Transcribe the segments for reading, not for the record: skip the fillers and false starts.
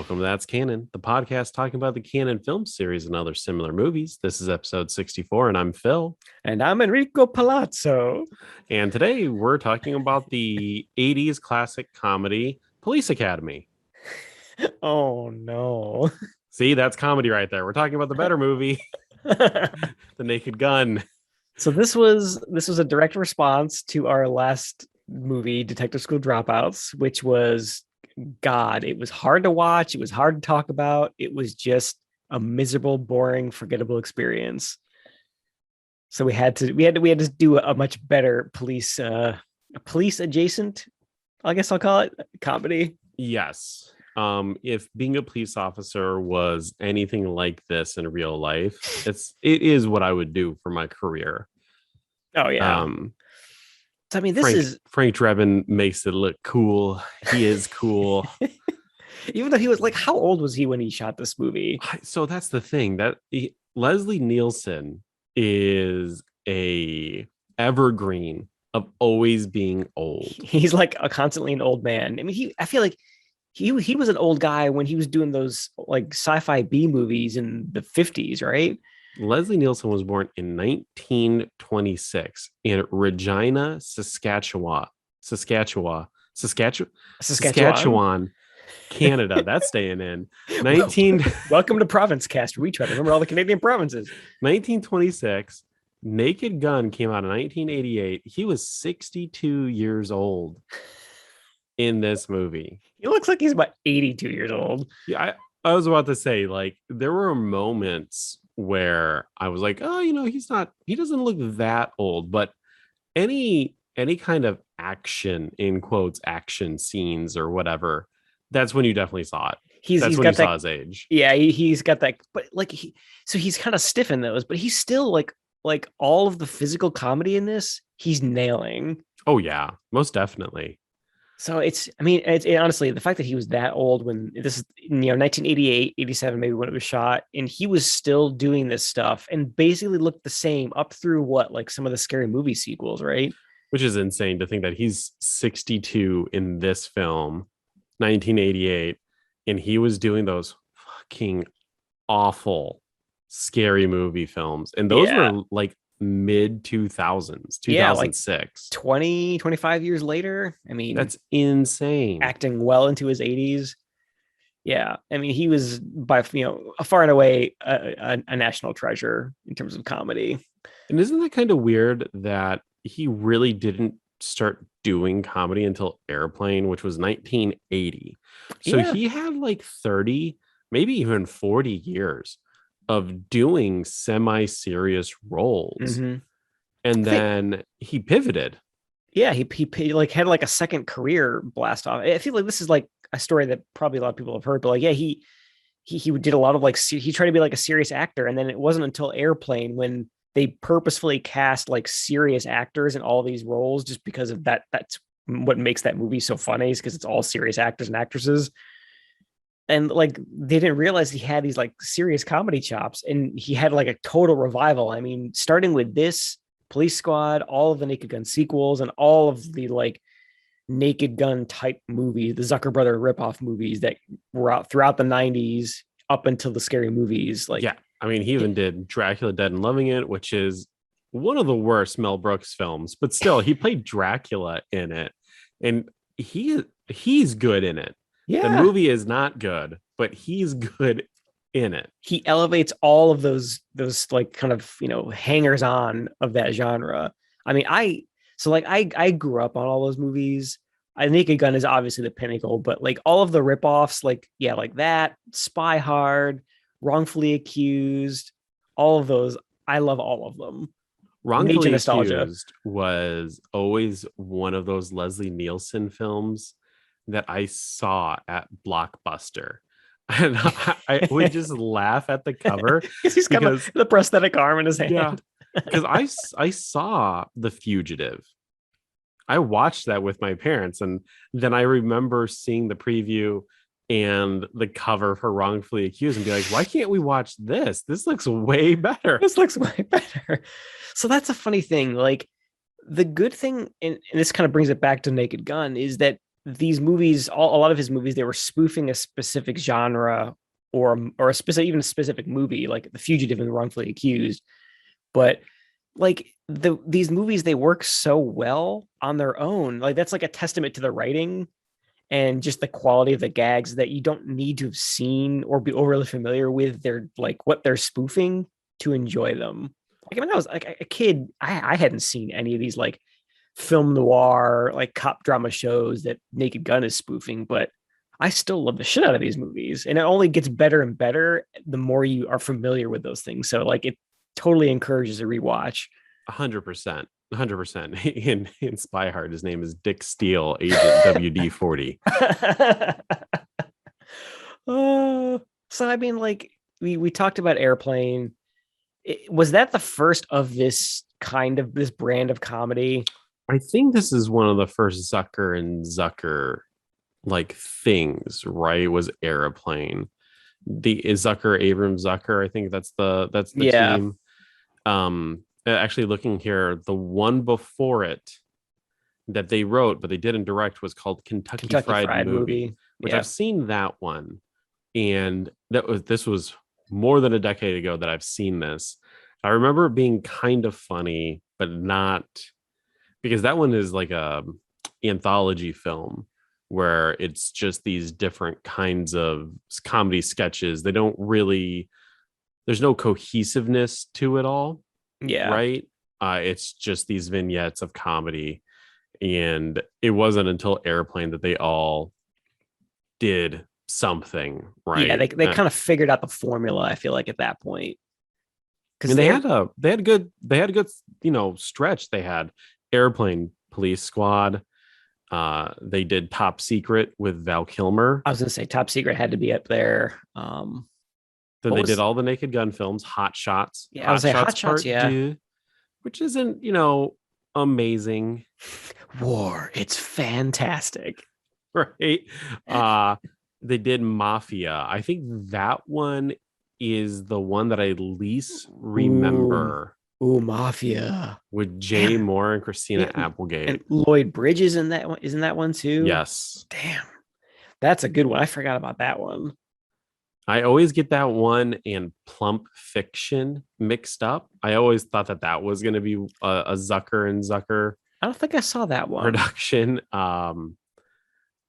Welcome to That's Canon, the podcast talking about the Canon film series and other similar movies. This is episode 64, and I'm Phil. And I'm Enrico Palazzo. And today we're talking about the 80s classic comedy Police Academy. Oh, no. See, that's comedy right there. We're talking about the better movie, The Naked Gun. So this was a direct response to our last movie, Detective School Dropouts, which was, God, it was hard to watch. It was hard to talk about. It was just a miserable, boring, forgettable experience. So we had to do a much better police adjacent, I guess I'll call it, comedy. Yes. If being a police officer was anything like this in real life, it is what I would do for my career. Oh yeah. So, I mean, Frank Drebin makes it look cool. He is cool. Even though he was like, how old was he when he shot this movie? So that's the thing, Leslie Nielsen is a evergreen of always being old. He's like constantly an old man. I mean, I feel like he was an old guy when he was doing those like sci-fi B movies in the 50s, right? Leslie Nielsen was born in 1926 in Regina, Saskatchewan, Canada. That's staying in. Welcome to Province Cast. We try to remember all the Canadian provinces. 1926. Naked Gun came out in 1988. He was 62 years old in this movie. He looks like he's about 82 years old. Yeah, I was about to say, like, there were moments where I was like, oh, he doesn't look that old, but any kind of action, in quotes, action scenes or whatever, that's when you definitely saw it. That's when you saw his age. Yeah, he's got that, but like he's kind of stiff in those, but he's still like all of the physical comedy in this, he's nailing. Oh yeah, most definitely. So it's honestly, the fact that he was that old when this is, 1988, 87, maybe when it was shot, and he was still doing this stuff and basically looked the same up through like some of the Scary Movie sequels, right? Which is insane to think that he's 62 in this film, 1988, and he was doing those fucking awful Scary Movie films. And those were like mid 2000s, 2006. Like 25 years later. I mean, that's insane. Acting well into his 80s. Yeah, I mean, he was by far and away a national treasure in terms of comedy. And isn't that kind of weird that he really didn't start doing comedy until Airplane, which was 1980? So he had like 30, maybe even 40 years of doing semi-serious roles. Mm-hmm. And then he pivoted. Yeah, he like had like a second career blast off. I feel like this is like a story that probably a lot of people have heard, but like, yeah, he did a lot of like, he tried to be like a serious actor, and then it wasn't until Airplane when they purposefully cast like serious actors in all these roles, just because of that. That's what makes that movie so funny, is because it's all serious actors and actresses. And like, they didn't realize he had these like serious comedy chops, and he had like a total revival. I mean, starting with this, Police Squad, all of the Naked Gun sequels, and all of the like Naked Gun type movies, the Zucker brother ripoff movies that were out throughout the 90s up until the Scary Movies. Like, yeah, I mean, he even did Dracula Dead and Loving It, which is one of the worst Mel Brooks films, but still, he played Dracula in it, and he's good in it. Yeah, the movie is not good, but he's good in it. He elevates all of those like kind of hangers on of that genre. I mean, I grew up on all those movies. Naked Gun is obviously the pinnacle, but like all of the ripoffs, like that, Spy Hard, Wrongfully Accused, all of those, I love all of them. Wrongfully Accused was always one of those Leslie Nielsen films that I saw at Blockbuster, and I would just laugh at the cover. He's got the prosthetic arm in his hand. Yeah, because I saw The Fugitive. I watched that with my parents, and then I remember seeing the preview and the cover for Wrongfully Accused and be like, why can't we watch this? This looks way better. This looks way better. So that's a funny thing. Like, the good thing, and this kind of brings it back to Naked Gun, is that these movies, a lot of his movies, they were spoofing a specific genre or a specific, even a specific movie, like The Fugitive and Wrongfully Accused. But like these movies, they work so well on their own. Like that's like a testament to the writing and just the quality of the gags that you don't need to have seen or be overly familiar with their like what they're spoofing to enjoy them. Like when I was like a kid, I hadn't seen any of these like film noir like cop drama shows that Naked Gun is spoofing, but I still love the shit out of these movies, and it only gets better and better the more you are familiar with those things. So like it totally encourages a rewatch. 100%. 100%. In Spy Hard, his name is Dick Steele, Agent WD-40. So I mean, like we talked about Airplane. Was that the first of this kind of this brand of comedy? I think this is one of the first Zucker and Zucker like things, right? Was Airplane. The Zucker, Abrams Zucker, I think that's the Yeah, team. Actually looking here, the one before it that they wrote but they didn't direct was called Kentucky Kentucky Fried Fried Movie, Movie. which Yeah, I've seen that one. And this was more than a decade ago that I've seen this. I remember it being kind of funny, but not, because that one is like a anthology film where it's just these different kinds of comedy sketches. They don't really, there's no cohesiveness to it all, yeah, right? It's just these vignettes of comedy. And it wasn't until Airplane that they all did something, yeah. right? They kind of figured out the formula. I feel like at that point because And they had a good stretch. They had Airplane, Police Squad. They did Top Secret with Val Kilmer. I was gonna say Top Secret had to be up there. Then What they did was all the Naked Gun films, Hot Shots, yeah? I was Hot say Shots Hot Shots. Part Yeah, 2, which isn't, amazing, War. It's fantastic. right? Uh, they did Mafia. I think that one is the one that I least Ooh, remember, ooh, Mafia. with Jay Damn. Moore and Christina Yeah, Applegate. and Lloyd Bridges in that one. Isn't that one too? Yes. Damn, that's a good one. I forgot about that one. I always get that one and Plump Fiction mixed up. I always thought that was going to be a Zucker and Zucker I don't think I saw that one. production.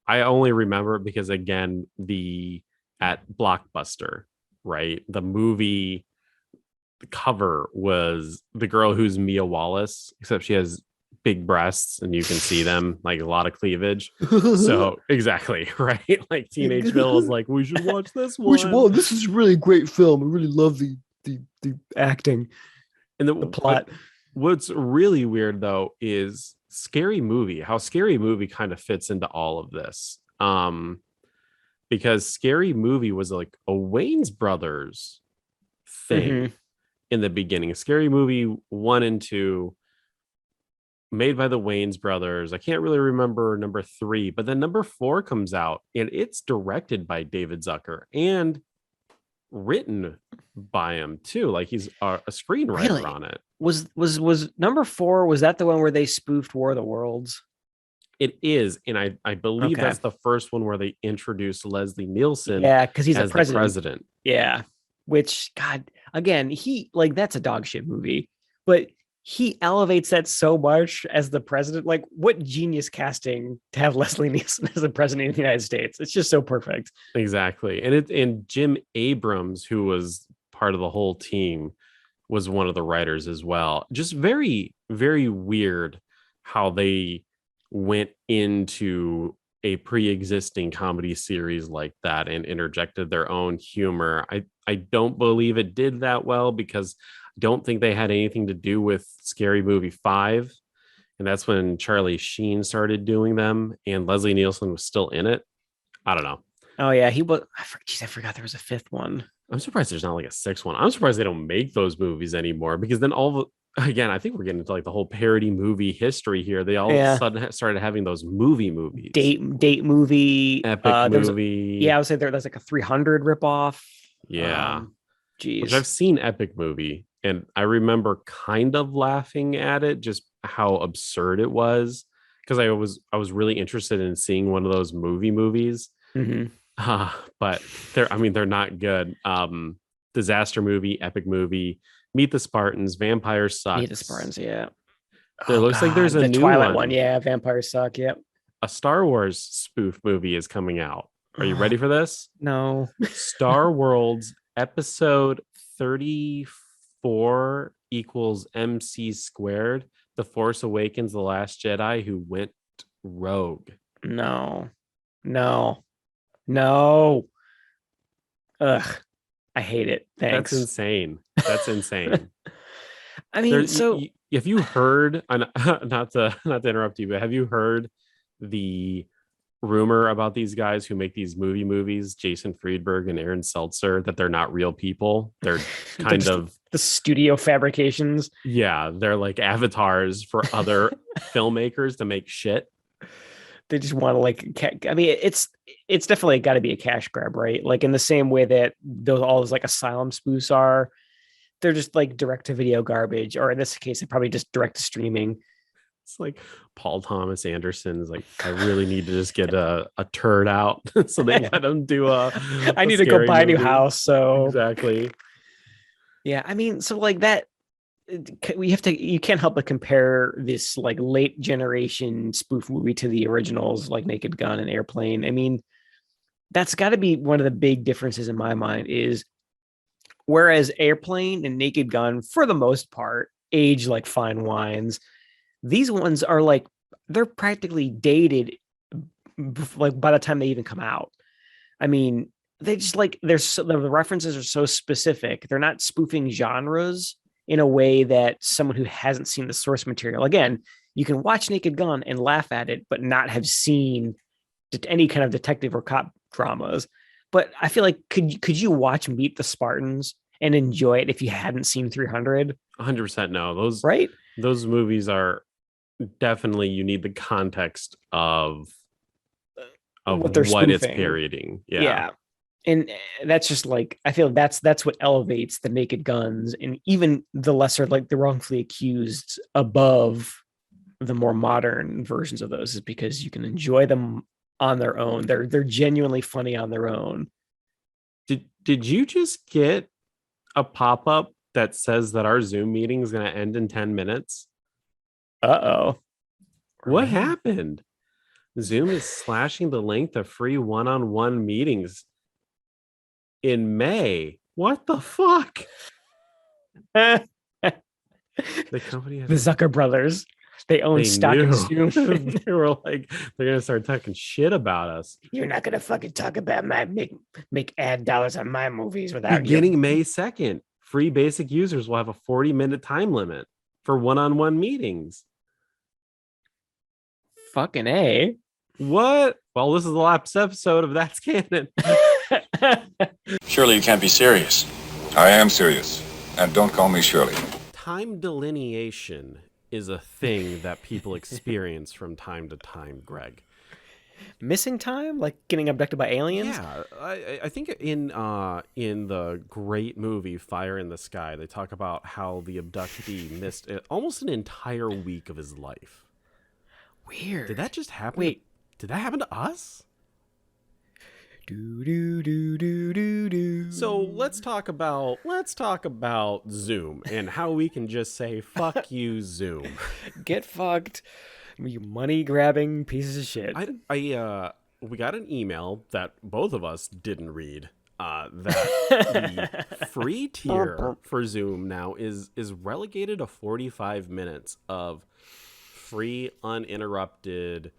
I only remember it because, again, the at Blockbuster, right? The movie, the cover was the girl who's Mia Wallace, except she has big breasts and you can see them, like a lot of cleavage. So exactly, right? Like Teenage Bill was like, we should watch this Which one. one? This is a really great film. I really love the acting, And the plot. what's really weird though is Scary Movie, how Scary Movie kind of fits into all of this. Because Scary Movie was like a Wayne's Brothers thing Mm-hmm. in the beginning. Scary Movie 1 and 2 made by the Wayne's Brothers. I can't really remember number 3, but then number 4 comes out and it's directed by David Zucker and written by him too. Like he's a screenwriter Really? on it. Was number 4? Was that the one where they spoofed War of the Worlds? It is, and I believe Okay. that's the first one where they introduced Leslie Nielsen Yeah, because he's the as the president. president. Yeah. Which, God, again, he like that's a dog shit movie, but he elevates that so much as the president. Like, what genius casting to have Leslie Nielsen as the president of the United States? It's just so perfect. Exactly. And Jim Abrams, who was part of the whole team, was one of the writers as well. Just very, very weird how they went into a pre-existing comedy series like that and interjected their own humor. I don't believe it did that well because I don't think they had anything to do with Scary Movie 5. And that's when Charlie Sheen started doing them and Leslie Nielsen was still in it. I don't know. Oh yeah, he was. Geez, I forgot there was a fifth one. I'm surprised there's not like a sixth one. I'm surprised they don't make those movies anymore because then again, I think we're getting into like the whole parody movie history here. They all of a Yeah, sudden started having those movies. date movie. Epic There was. Yeah, I movie. would say there's like a 300 ripoff. Yeah. Um, Which I've geez. seen Epic Movie and I remember kind of laughing at it, just how absurd it was because I was really interested in seeing one of those movies. Hmm. But they're not good. Disaster movie, epic movie, Meet the Spartans, Vampire Meet the Sucks. Spartans, yeah. There Oh looks like there's God, a the new Twilight one, one. yeah. Vampires suck. Yep. A Star Wars spoof movie is coming out. Are you Oh, ready for this? no. Star Wars Episode 34 equals MC squared. The Force Awakens, The Last Jedi who went rogue. No. No. No. Ugh. I hate it. That's Thanks. insane. That's insane. I There, mean, so have you heard? Not to interrupt you, but have you heard the rumor about these guys who make these movies, Jason Friedberg and Aaron Seltzer, that they're not real people? They're they're kind just of, the studio fabrications. yeah, they're like avatars for other filmmakers to make shit. They just want to I mean, it's definitely got to be a cash grab, right? Like in the same way that all those like asylum spoofs are, they're just like direct to video garbage, or in this case, they're probably just direct to streaming. It's like Paul Thomas Anderson is like, I really need to just get a turd out, so they let him do I a need to go scary buy a new movie. house, so Exactly. yeah. I mean, so like that, you can't help but compare this like late generation spoof movie to the originals like Naked Gun and Airplane. I mean, that's got to be one of the big differences in my mind is whereas Airplane and Naked Gun for the most part age like fine wines, these ones are like they're practically dated like by the time they even come out. I mean, they just like the references are so specific. They're not spoofing genres in a way that someone who hasn't seen the source material. Again, you can watch Naked Gun and laugh at it, but not have seen any kind of detective or cop dramas. But I feel like could you watch Meet the Spartans and enjoy it if you hadn't seen 300? 100% no. Those Right? those movies are definitely, you need the context of What they're what it's spoofing. parodying. Yeah. Yeah. And that's just like I feel that's what elevates the Naked Guns and even the lesser like the wrongfully accused above the more modern versions of those is because you can enjoy them on their own. They're genuinely funny on their own. Did you just get a pop-up that says that our Zoom meeting is going to end in 10 minutes? Uh-oh. What happened? Zoom is slashing the length of free one-on-one meetings in May. What the fuck? The company has Zucker brothers. They own stock in Zoom. They were like, they're gonna start talking shit about us. You're not gonna fucking talk about my make ad dollars on my movies without Beginning May 2nd, free basic users will have a 40-minute time limit for one-on-one meetings. Fucking A. What? Well, this is the last episode of That's Canon. Surely you can't be serious. I am serious. And don't call me Shirley. Time delineation is a thing that people experience from time to time, Greg. Missing time, like getting abducted by aliens. Yeah, I think in the great movie Fire in the Sky, they talk about how the abductee missed almost an entire week of his life. Weird. Did that just happen? Wait, did that happen to us? Do do do do do do. So let's talk about Zoom and how we can just say fuck you, Zoom. Get fucked, you money grabbing pieces of shit. We got an email that both of us didn't read. That the free tier for Zoom now is relegated to 45 minutes of free uninterrupted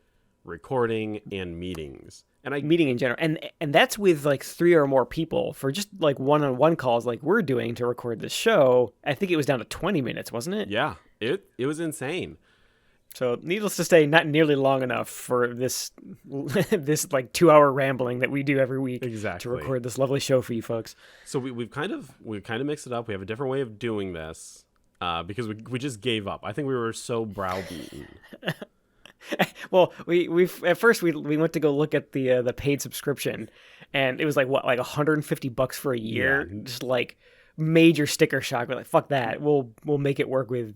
recording and meetings. And meeting in general, and that's with like 3 or more people for just like one-on-one calls like we're doing to record the show. I think it was down to 20 minutes, wasn't it? Yeah, it was insane. So needless to say, not nearly long enough for this this like 2-hour rambling that we do every week to record this lovely show for you folks. So we've kind of mixed it up. We have a different way of doing this because we just gave up. I think we were so browbeaten. Well, we at first we went to go look at the paid subscription, and it was like $150 for a year. Yeah. Just like major sticker shock. We're like, fuck that. We'll make it work with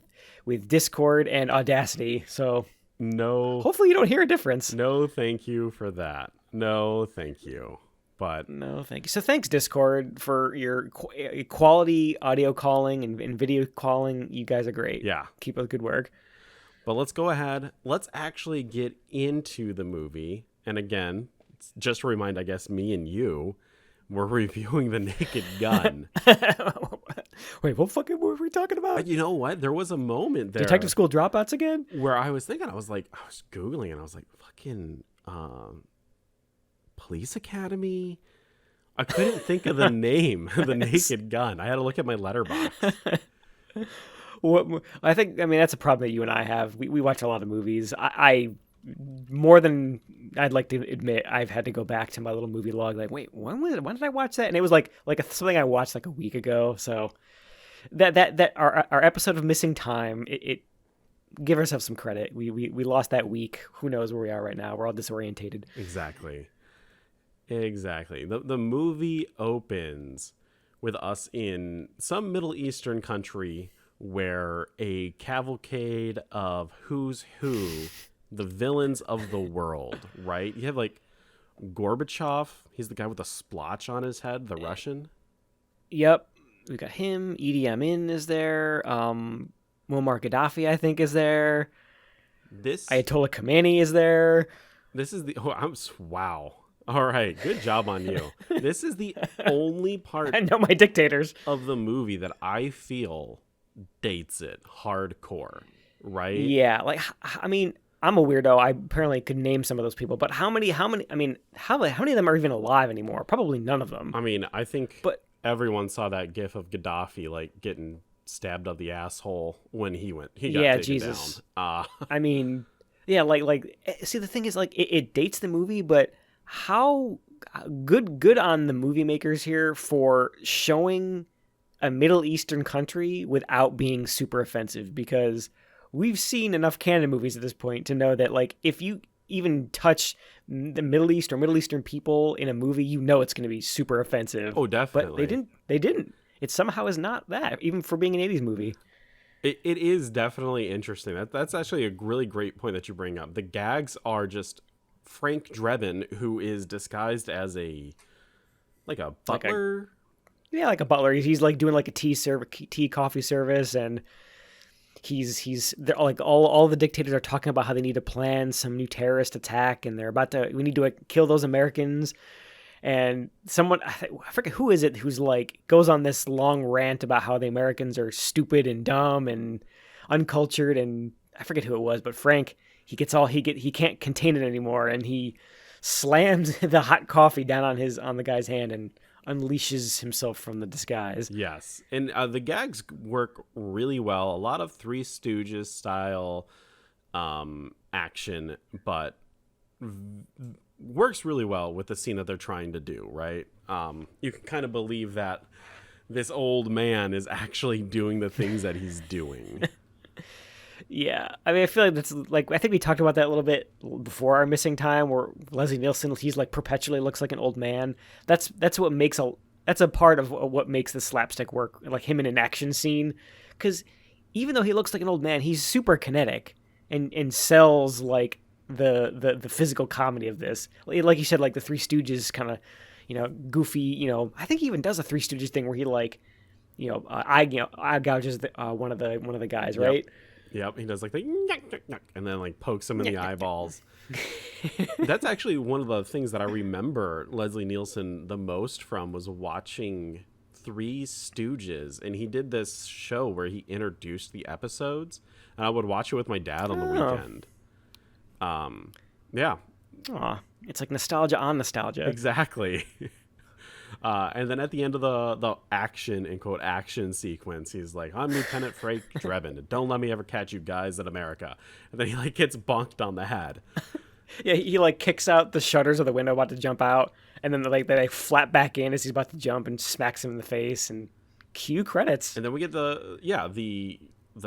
Discord and Audacity. So No, Hopefully you don't hear a difference. no, thank you for that. No, thank you. But No, thank you. So thanks, Discord, for your quality audio calling and video calling. You guys are great. yeah, Keep up the good work. but let's go ahead. Let's actually get into the movie. And again, just to remind, I guess, me and you, we're reviewing The Naked Gun. Wait, what fucking movie were we talking about? You know what? There was a moment there Detective School Dropouts again? where I was thinking, I was Googling and I was like, fucking Police Academy? I couldn't think of the name, The Naked Gun. I had to look at my letterbox. I mean, that's a problem that you and I have. We watch a lot of movies. I more than I'd like to admit, I've had to go back to my little movie log. Like, wait, when did I watch that? And it was something I watched like a week ago. So that our episode of Missing Time, it give ourselves some credit. We lost that week. Who knows where we are right now? We're all disorientated. Exactly. The movie opens with us in some Middle Eastern country where a cavalcade of who's who, the villains of the world, right? You have like Gorbachev. He's the guy with the splotch on his head, the Russian. Yep. We got him. Idi Amin is there. Muammar Gaddafi, I think, is there. Ayatollah Khamenei is there. This is wow. All right, good job on you. This is the only part I know my dictators of the movie that I feel dates it hardcore, right? Yeah, like I mean, I'm a weirdo. I apparently could name some of those people, but how many? I mean, how many of them are even alive anymore? Probably none of them. I mean, I think everyone saw that gif of Gaddafi like getting stabbed up the asshole when he got taken Jesus. down. I mean, yeah, like see, the thing is, like, it dates the movie, but how good on the movie makers here for showing a Middle Eastern country without being super offensive, because we've seen enough canon movies at this point to know that, like, if you even touch the Middle East or Middle Eastern people in a movie, you know it's going to be super offensive. Oh, definitely. But they didn't. It somehow is not that, even for being an 80s movie. It is definitely interesting. That's actually a really great point that you bring up. The gags are just Frank Drebin, who is disguised as a butler. Like a butler. He's like doing like a tea coffee service, and they're like all the dictators are talking about how they need to plan some new terrorist attack, and we need to kill those Americans. And someone, I forget who is it, who's like goes on this long rant about how the Americans are stupid and dumb and uncultured, and I forget who it was, but Frank, he can't contain it anymore, and he slams the hot coffee down on the guy's hand and unleashes himself from the disguise. Yes, and the gags work really well. A lot of Three Stooges style action, but works really well with the scene that they're trying to do, right? You can kind of believe that this old man is actually doing the things that he's doing. Yeah, I mean, I feel like that's like, I think we talked about that a little bit before our Missing Time, where Leslie Nielsen, he's like perpetually looks like an old man. That's a part of what makes the slapstick work, like him in an action scene, because even though he looks like an old man, he's super kinetic and sells like the physical comedy of this. Like you said, like the Three Stooges kind of, goofy. I think he even does a Three Stooges thing where he eye gouges one of the guys, right? Yep, he does like the and then like pokes him in the eyeballs. That's actually one of the things that I remember Leslie Nielsen the most from, was watching Three Stooges, and he did this show where he introduced the episodes, and I would watch it with my dad on the weekend. Yeah. Aw, it's like nostalgia on nostalgia. Exactly. And then at the end of the action, in quote, action sequence, he's like, I'm Lieutenant Frank Drebin. Don't let me ever catch you guys in America. And then he like gets bonked on the head. Yeah, he like kicks out the shutters of the window about to jump out, and then they flap back in as he's about to jump and smacks him in the face, and cue credits. And then we get the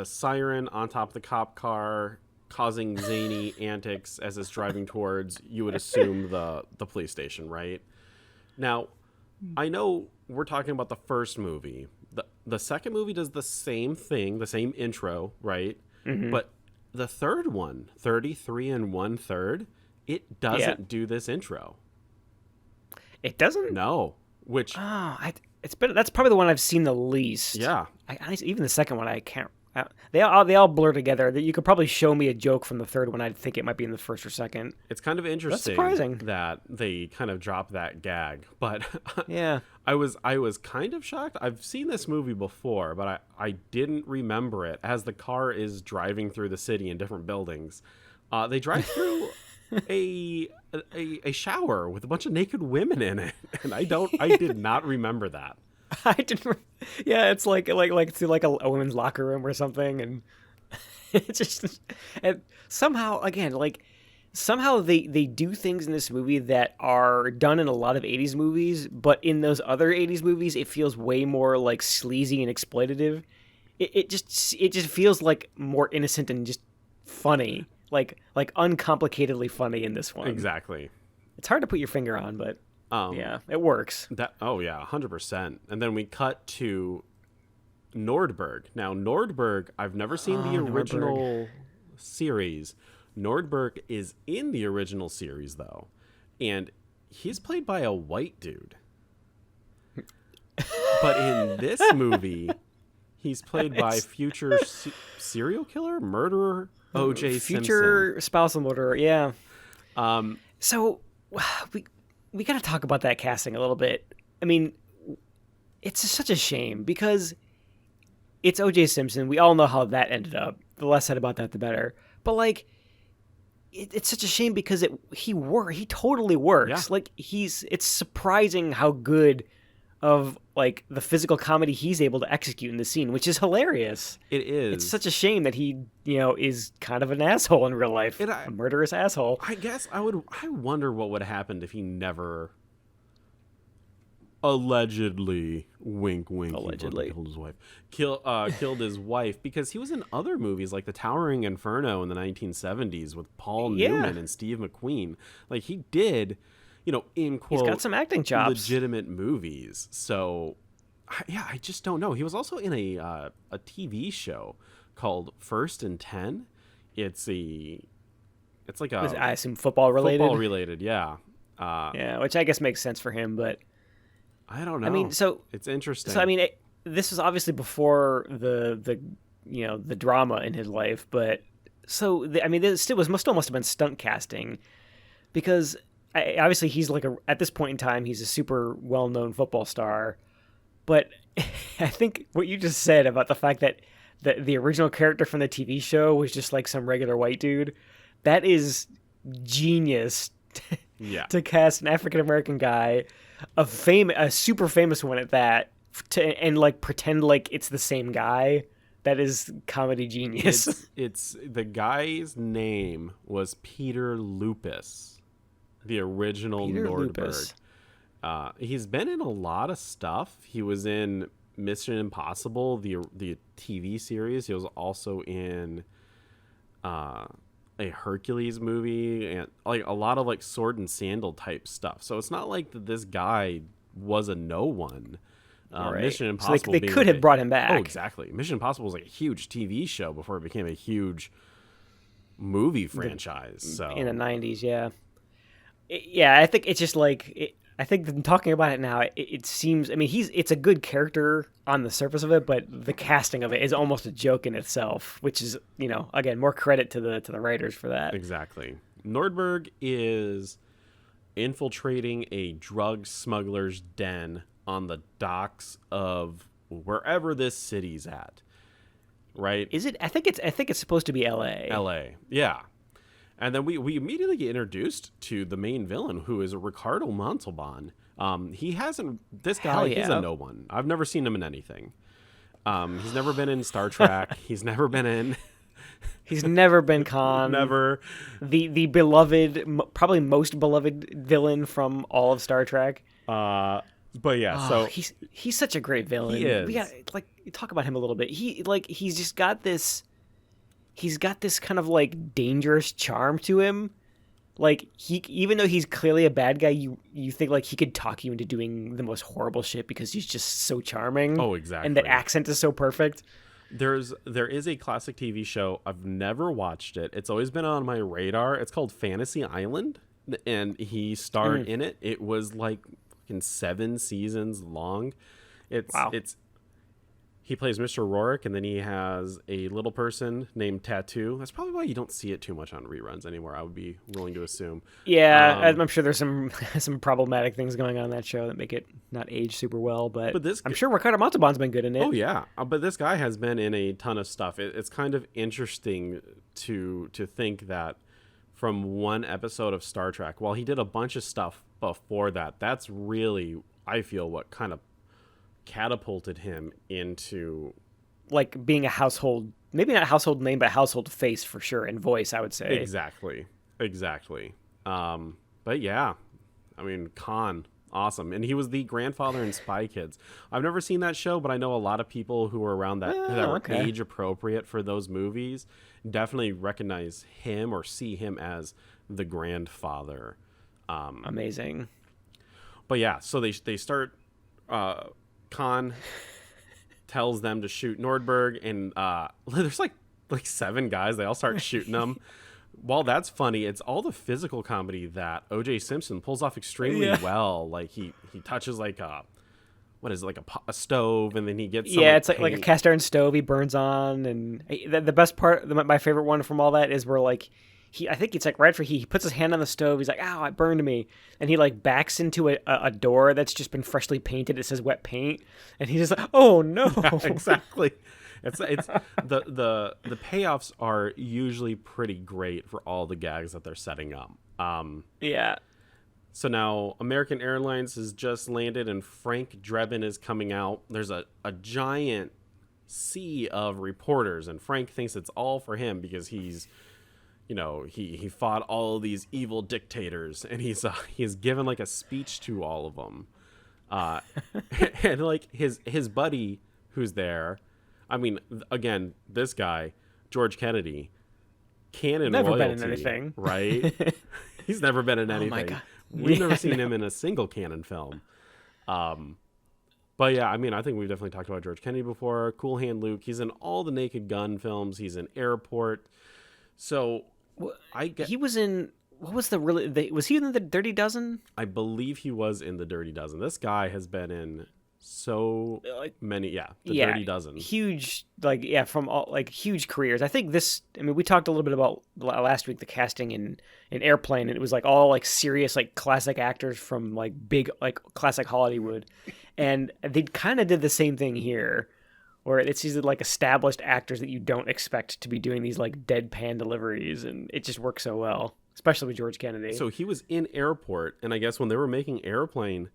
siren on top of the cop car causing zany antics as it's driving towards, you would assume, the police station, right? Now, I know we're talking about the first movie. The second movie does the same thing, the same intro, right? Mm-hmm. But The third one, 33 and 1/3, it doesn't do this intro. It doesn't? No. Which that's probably the one I've seen the least. Yeah. Even the second one I can't. They all blur together. That you could probably show me a joke from the third one. I'd think it might be in the first or second. It's kind of interesting. That's surprising that they kind of dropped that gag, but yeah, I was kind of shocked. I've seen this movie before, but I didn't remember it. As the car is driving through the city in different buildings, they drive through a shower with a bunch of naked women in it, and I did not remember that. I didn't. Yeah, it's like through like a women's locker room or something, and it's just and somehow they do things in this movie that are done in a lot of 80s movies, but in those other 80s movies it feels way more like sleazy and exploitative. It just feels like more innocent and just funny, like uncomplicatedly funny in this one. Exactly. It's hard to put your finger on, but yeah, it works. 100%. And then we cut to Nordberg. Now, Nordberg, I've never seen the original series. Nordberg is in the original series, though, and he's played by a white dude. But in this movie, he's played by future serial killer, murderer, O.J. Simpson. Future spousal murderer, yeah. So we got to talk about that casting a little bit. I mean, it's such a shame because it's O.J. Simpson. We all know how that ended up. The less said about that, the better. But like, it's such a shame because he totally works. Yeah. Like it's surprising how good of like the physical comedy he's able to execute in the scene, which is hilarious. It is. It's such a shame that he, is kind of an asshole in real life, a murderous asshole. I guess I wonder what would have happened if he never allegedly, wink, allegedly killed his wife. Killed his wife, because he was in other movies like The Towering Inferno in the 1970s with Paul Newman and Steve McQueen. Like he did, in quote, he's got some acting chops, legitimate movies. So, I just don't know. He was also in a TV show called First and 10. It's like I assume football related. Football related, yeah. Yeah, which I guess makes sense for him, but I don't know. I mean, so it's interesting. So I mean, this is obviously before the drama in his life, but this still must have been stunt casting, because obviously he's like at this point in time he's a super well known football star, but I think what you just said about the fact that the original character from the TV show was just like some regular white dude, that is genius. Yeah. To cast an African American guy, a super famous one at that, and like pretend like it's the same guy. That is comedy genius. It's the guy's name was Peter Lupus, the original Nordberg. He's been in a lot of stuff. He was in Mission Impossible, the TV series. He was also in a Hercules movie, and like a lot of like sword and sandal type stuff. So it's not like that this guy was a no one. Right. Mission Impossible. So they could have brought him back. Oh, exactly. Mission Impossible was like a huge TV show before it became a huge movie franchise. In the 90s, yeah. I think it's just like I think talking about it now, it seems. I mean, it's a good character on the surface of it, but the casting of it is almost a joke in itself, which is, again, more credit to the writers for that. Exactly. Nordberg is infiltrating a drug smuggler's den on the docks of wherever this city's at. Right? Is it? I think it's supposed to be L.A. L.A. Yeah. And then we immediately get introduced to the main villain, who is Ricardo Montalban. He's a no one. I've never seen him in anything. He's never been in Star Trek. He's never been Khan. Never. The beloved, probably most beloved villain from all of Star Trek. But yeah, so he's such a great villain. He is. We got talk about him a little bit. He's just got this. He's got this kind of like dangerous charm to him. Like even though he's clearly a bad guy, you think like he could talk you into doing the most horrible shit because he's just so charming. Oh, exactly. And the accent is so perfect. There is a classic TV show. I've never watched it. It's always been on my radar. It's called Fantasy Island, and he starred in it. It was like in 7 seasons long. Wow. He plays Mr. Rourke, and then he has a little person named Tattoo. That's probably why you don't see it too much on reruns anymore, I would be willing to assume. Yeah, I'm sure there's some problematic things going on in that show that make it not age super well, but I'm sure Ricardo Montalban's been good in it. Oh, yeah. But this guy has been in a ton of stuff. It's kind of interesting to think that from one episode of Star Trek, while he did a bunch of stuff before that, that's really, I feel, what kind of catapulted him into like being a household, maybe not household name, but household face for sure, and voice, I would say. Exactly. But yeah, I mean, Khan, awesome. And he was the grandfather in Spy Kids. I've never seen that show, but I know a lot of people who were around that were age appropriate for those movies definitely recognize him or see him as the grandfather. Amazing. But yeah, so they start Khan tells them to shoot Nordberg, and there's like 7 guys. They all start shooting them. While that's funny, it's all the physical comedy that O.J. Simpson pulls off extremely well. Like he touches like a stove, and then he gets it's like a cast iron stove he burns on, and the best part, my favorite one from all that is where like I think it's like right after he puts his hand on the stove, he's like, "Ow, it burned me," and he like backs into a door that's just been freshly painted. It says wet paint, and he's just like, "Oh no!" Yeah, exactly. It's the payoffs are usually pretty great for all the gags that they're setting up. Yeah. So now American Airlines has just landed, and Frank Drebin is coming out. There's a giant sea of reporters, and Frank thinks it's all for him because he's, he fought all of these evil dictators, and he's given like a speech to all of them. And like his buddy who's there, I mean, again, this guy, George Kennedy, canon never royalty, been in anything, right? He's never been in anything. Oh my God. We've never seen him in a single canon film. But yeah, I mean, I think we've definitely talked about George Kennedy before. Cool Hand Luke. He's in all the Naked Gun films. He's in Airport. So he was in, what was was he in the Dirty Dozen? I believe he was in the Dirty Dozen. This guy has been in so many, Dirty Dozen. Huge, from all huge careers. I think we talked a little bit about last week the casting in Airplane, and it was like all serious classic actors from big classic Hollywood, and they kind of did the same thing here, where it's these established actors that you don't expect to be doing these deadpan deliveries, and it just works so well, especially with George Kennedy. So he was in Airport, and I guess when they were making Airplane,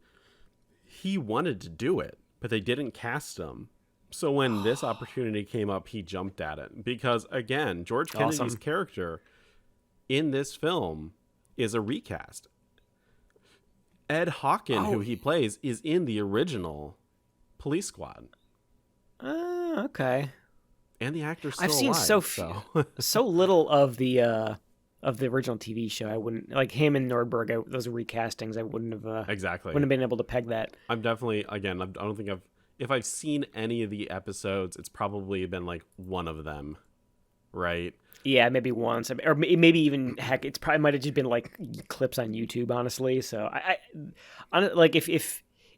he wanted to do it, but they didn't cast him. So when this opportunity came up, he jumped at it. Because, again, George Kennedy's character in this film is a recast. Ed Hawken, who he plays, is in the original Police Squad. Okay. And the actor's still I've seen alive, so little of the original TV show. I wouldn't him and Nordberg. Those are recastings. I wouldn't have wouldn't have been able to peg that. I'm definitely, again, I don't think if I've seen any of the episodes, it's probably been one of them, right? Yeah, maybe once, or maybe even heck, it's probably might have just been clips on YouTube, honestly. So I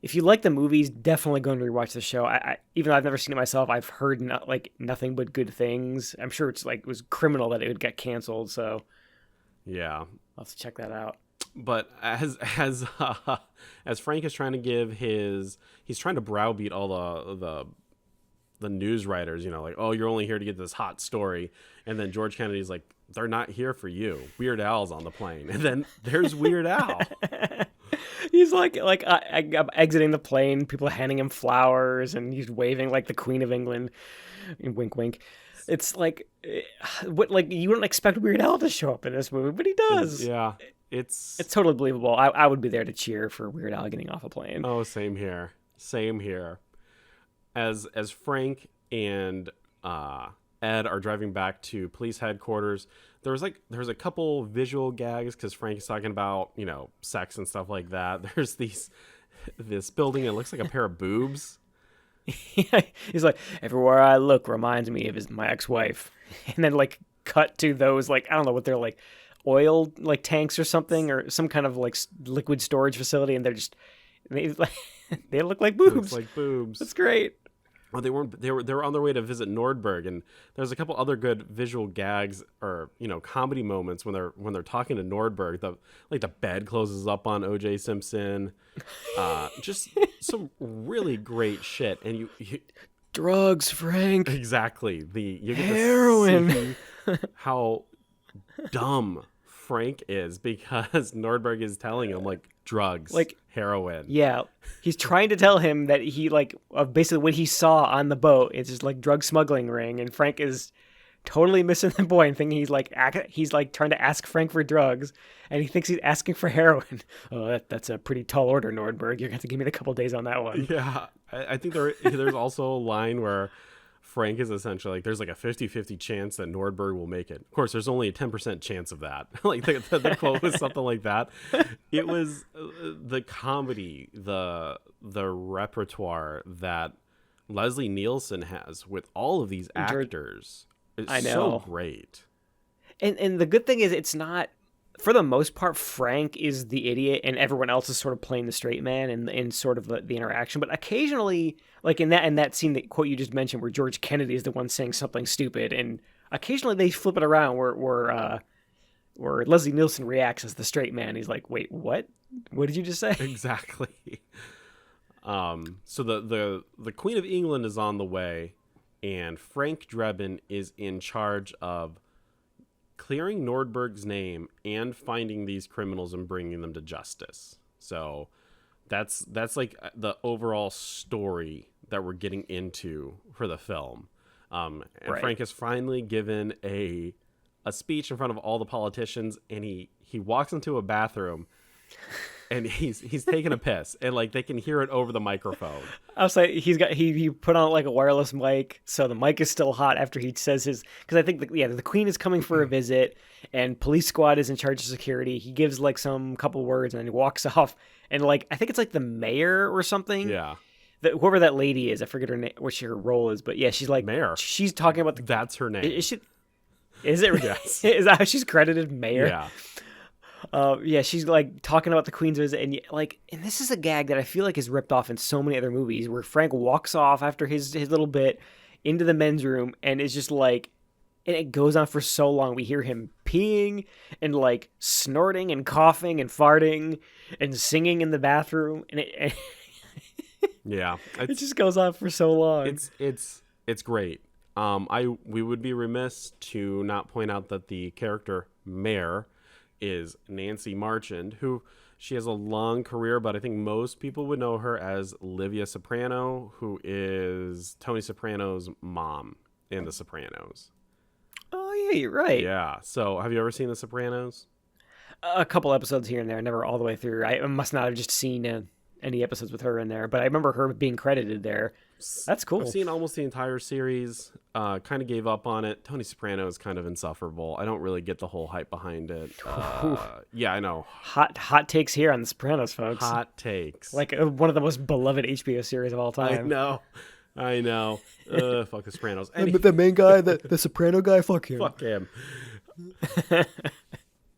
if you like the movies, definitely go and rewatch the show. I even though I've never seen it myself, I've heard nothing but good things. I'm sure it's it was criminal that it would get canceled. So yeah, I'll have to check that out. But as Frank is trying to he's trying to browbeat all the news writers, oh, you're only here to get this hot story, and then George Kennedy's like, they're not here for you. Weird Al's on the plane, and then there's Weird Al. He's I'm exiting the plane, people handing him flowers, and he's waving like the Queen of England. Wink, wink. It's what you wouldn't expect Weird Al to show up in this movie, but he does. Yeah, it's totally believable. I would be there to cheer for Weird Al getting off a plane. Oh, same here. As Frank and Ed are driving back to police headquarters, there's a couple visual gags because Frank is talking about sex and stuff like that. There's this building. It looks like a pair of boobs. He's like, everywhere I look reminds me of my ex-wife. And then like cut to those like I don't know what they're like, oil like tanks or something, or some kind of like liquid storage facility, and they like they look like boobs. Looks like boobs. That's great. Oh, they weren't. They were on their way to visit Nordberg, and there's a couple other good visual gags or comedy moments when they're talking to Nordberg. The bed closes up on O.J. Simpson. Just some really great shit, and you Drugs, Frank. exactly you get Heroin. to see how dumb Frank is because Nordberg is telling him like drugs, Like heroin. yeah, he's trying to tell him that he like basically what he saw on the boat is just like drug smuggling ring, and Frank is totally missing the point, thinking he's like trying to ask Frank for drugs, and he thinks he's asking for heroin. Oh, that's a pretty tall order, Nordberg. You're gonna have to give me a couple days on that one. Yeah, I think there's also a line where Frank is essentially like, there's like a 50-50 chance that Nordberg will make it. Of course, there's only a 10% chance of that. Like the quote was something like that. It was the comedy, the repertoire that Leslie Nielsen has with all of these actors. It's so great. And the good thing is it's not, for the most part, Frank is the idiot and everyone else is sort of playing the straight man in sort of the interaction. But occasionally, like in that scene, that quote you just mentioned, where George Kennedy is the one saying something stupid, and occasionally they flip it around where Leslie Nielsen reacts as the straight man. He's like, "Wait, what? What did you just say?" Exactly. So the Queen of England is on the way, and Frank Drebin is in charge of clearing Nordberg's name and finding these criminals and bringing them to justice. So that's like the overall story that we're getting into for the film. And right. Frank has finally given a speech in front of all the politicians, and he walks into a bathroom and he's taking a piss, and like they can hear it over the microphone. I was like, he put on like a wireless mic, so the mic is still hot after he says his, because I think the Queen is coming for a visit, and police squad is in charge of security. He gives like some couple words, and then he walks off, and like I think it's like the mayor or something. Yeah. Whoever that lady is, I forget her name, what her role is, but yeah, she's like mayor. She's talking about that's her name. Is it? Yes. Is that how she's credited, mayor? Yeah. Yeah, she's like talking about the Queen's visit, and this is a gag that I feel like is ripped off in so many other movies, where Frank walks off after his little bit into the men's room, and it's just like, and it goes on for so long. We hear him peeing and like snorting and coughing and farting and singing in the bathroom, and yeah, it just goes on for so long. It's great. We would be remiss to not point out that the character Mare is Nancy Marchand, who she has a long career, but I think most people would know her as Livia Soprano, who is Tony Soprano's mom in The Sopranos. Oh yeah, you're right. Yeah. So have you ever seen The Sopranos? A couple episodes here and there, never all the way through. I must not have just seen any episodes with her in there, but I remember her being credited there. That's cool. I've seen almost the entire series. Kind of gave up on it. Tony Soprano is kind of insufferable. I don't really get the whole hype behind it. Yeah, I know. Hot takes here on The Sopranos, folks. Hot takes. Like one of the most beloved HBO series of all time. I know. Fuck The Sopranos. But the main guy, the Soprano guy, fuck him. Fuck him.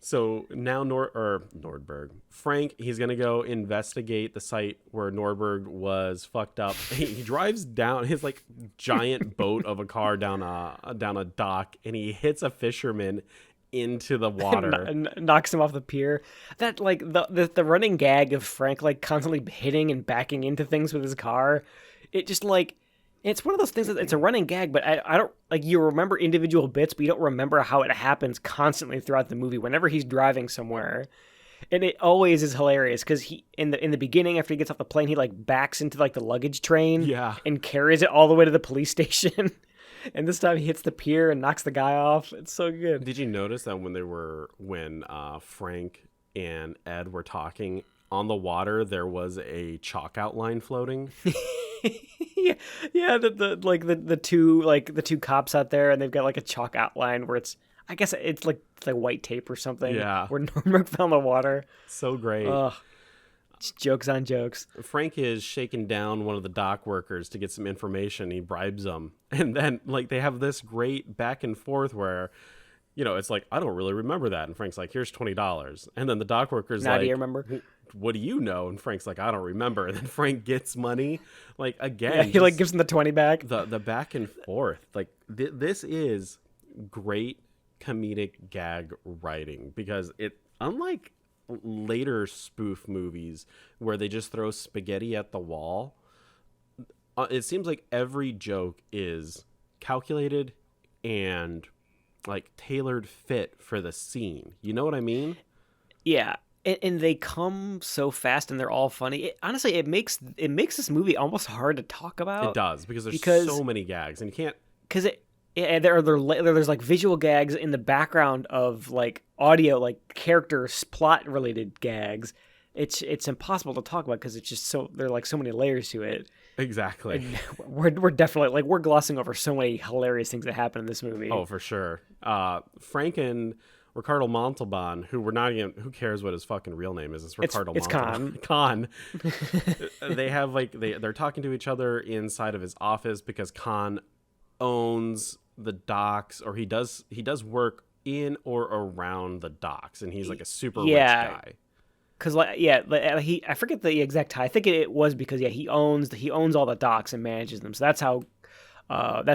So now Nordberg. Frank, he's going to go investigate the site where Nordberg was fucked up. He drives down his like giant boat of a car down a dock, and he hits a fisherman into the water. Knocks him off the pier. That like the running gag of Frank like constantly hitting and backing into things with his car. It just like, it's one of those things that it's a running gag, but I don't like, you remember individual bits, but you don't remember how it happens constantly throughout the movie whenever he's driving somewhere. And it always is hilarious because he in the beginning, after he gets off the plane, he like backs into like the luggage train and carries it all the way to the police station. And this time he hits the pier and knocks the guy off. It's so good. Did you notice that when Frank and Ed were talking on the water, there was a chalk outline floating? yeah, the two cops out there, and they've got like a chalk outline where I guess it's like white tape or something. Yeah, where Nordberg fell in the water. So great. Jokes on jokes. Frank is shaking down one of the dock workers to get some information. He bribes them. And then like they have this great back and forth where, it's like, I don't really remember that. And Frank's like, here's $20. And then the dock worker's Now, like, do you remember? What do you know? And Frank's like, I don't remember. And then Frank gets money. Like, again, Yeah, he like gives him the 20 back. the back and forth. Like, this is great comedic gag writing because unlike later spoof movies where they just throw spaghetti at the wall, it seems like every joke is calculated and like tailored fit for the scene. You know what I mean? Yeah. And they come so fast and they're all funny. Honestly, it makes this movie almost hard to talk about. It does because there's so many gags and you can't. Because there's like visual gags in the background of like audio, like characters, plot related gags. It's impossible to talk about because it's just there are like so many layers to it. Exactly. And we're definitely like we're glossing over so many hilarious things that happen in this movie. Oh, for sure. Frank and Ricardo Montalban, who cares what his fucking real name is? It's Ricardo Montalban. Khan. They have they're talking to each other inside of his office because Khan owns the docks, or he does work in or around the docks, and he's like a super rich guy. Because I forget the exact time. I think it was because he owns all the docks and manages them. So that's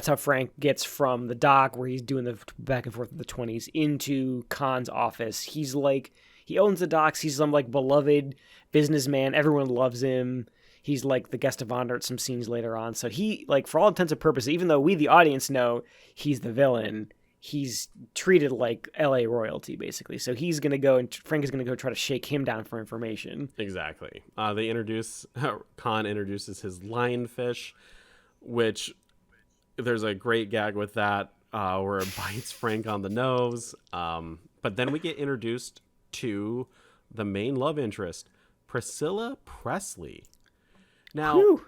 how Frank gets from the dock where he's doing the back and forth of the 20s into Khan's office. He's like, he owns the docks. He's some like beloved businessman. Everyone loves him. He's like the guest of honor at some scenes later on. So he, like, for all intents and purposes, even though we, the audience, know he's the villain, he's treated like LA royalty, basically. So Frank is going to go try to shake him down for information. Exactly. Khan introduces his lionfish, which there's a great gag with that where it bites Frank on the nose. But then we get introduced to the main love interest, Priscilla Presley. Now, Whew.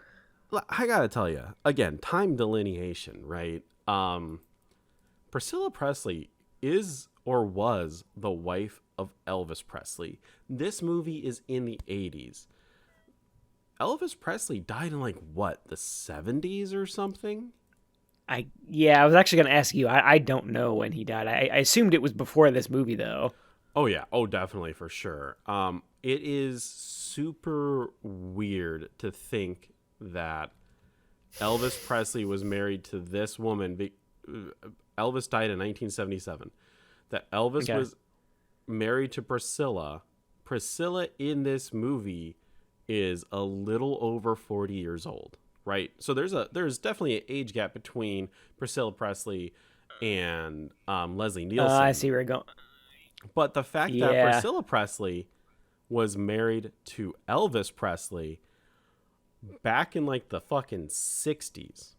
I gotta tell you, again, time delineation, right? Priscilla Presley is or was the wife of Elvis Presley. This movie is in the 80s. Elvis Presley died in the 70s or something? I was actually going to ask you. I don't know when he died. I assumed it was before this movie, though. Oh, yeah. Oh, definitely, for sure. It is super weird to think that Elvis Presley was married to this woman. Elvis died in 1977. That Elvis was married to Priscilla. Priscilla in this movie is a little over 40 years old, right? So there's definitely an age gap between Priscilla Presley and Leslie Nielsen. I see where you're going. But the fact that Priscilla Presley was married to Elvis Presley back in the fucking 60s.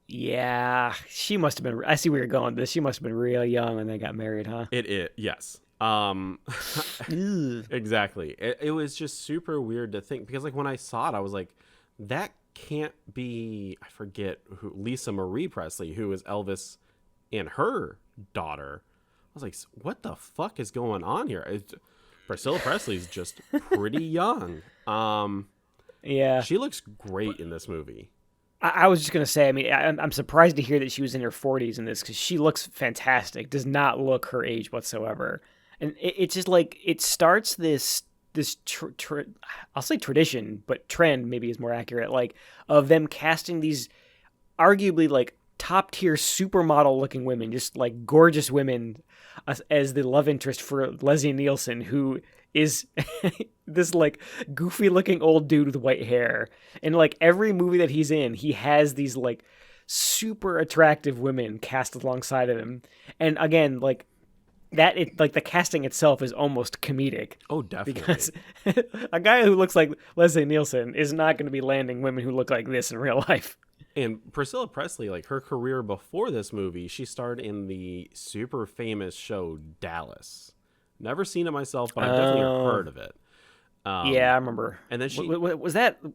Yeah, she must have been. I see where you're going with this. She must have been real young when they got married, huh? Yes. Exactly. It was just super weird to think because when I saw it, I was like, that can't be. I forget who, Lisa Marie Presley, who is Elvis and her daughter. I was like, what the fuck is going on here? Priscilla Presley's just pretty young. Yeah, she looks great in this movie. I was just going to say, I mean, I'm surprised to hear that she was in her 40s in this because she looks fantastic. Does not look her age whatsoever. And it's just it starts this I'll say tradition, but trend maybe is more accurate, of them casting these arguably top tier supermodel looking women, just gorgeous women as the love interest for Leslie Nielsen, who is this goofy looking old dude with white hair. And every movie that he's in, he has these super attractive women cast alongside of him. And again, the casting itself is almost comedic. Oh, definitely. Because a guy who looks like Leslie Nielsen is not going to be landing women who look like this in real life. And Priscilla Presley, her career before this movie, she starred in the super famous show Dallas. Never seen it myself, but I've definitely heard of it. Yeah, I remember. And then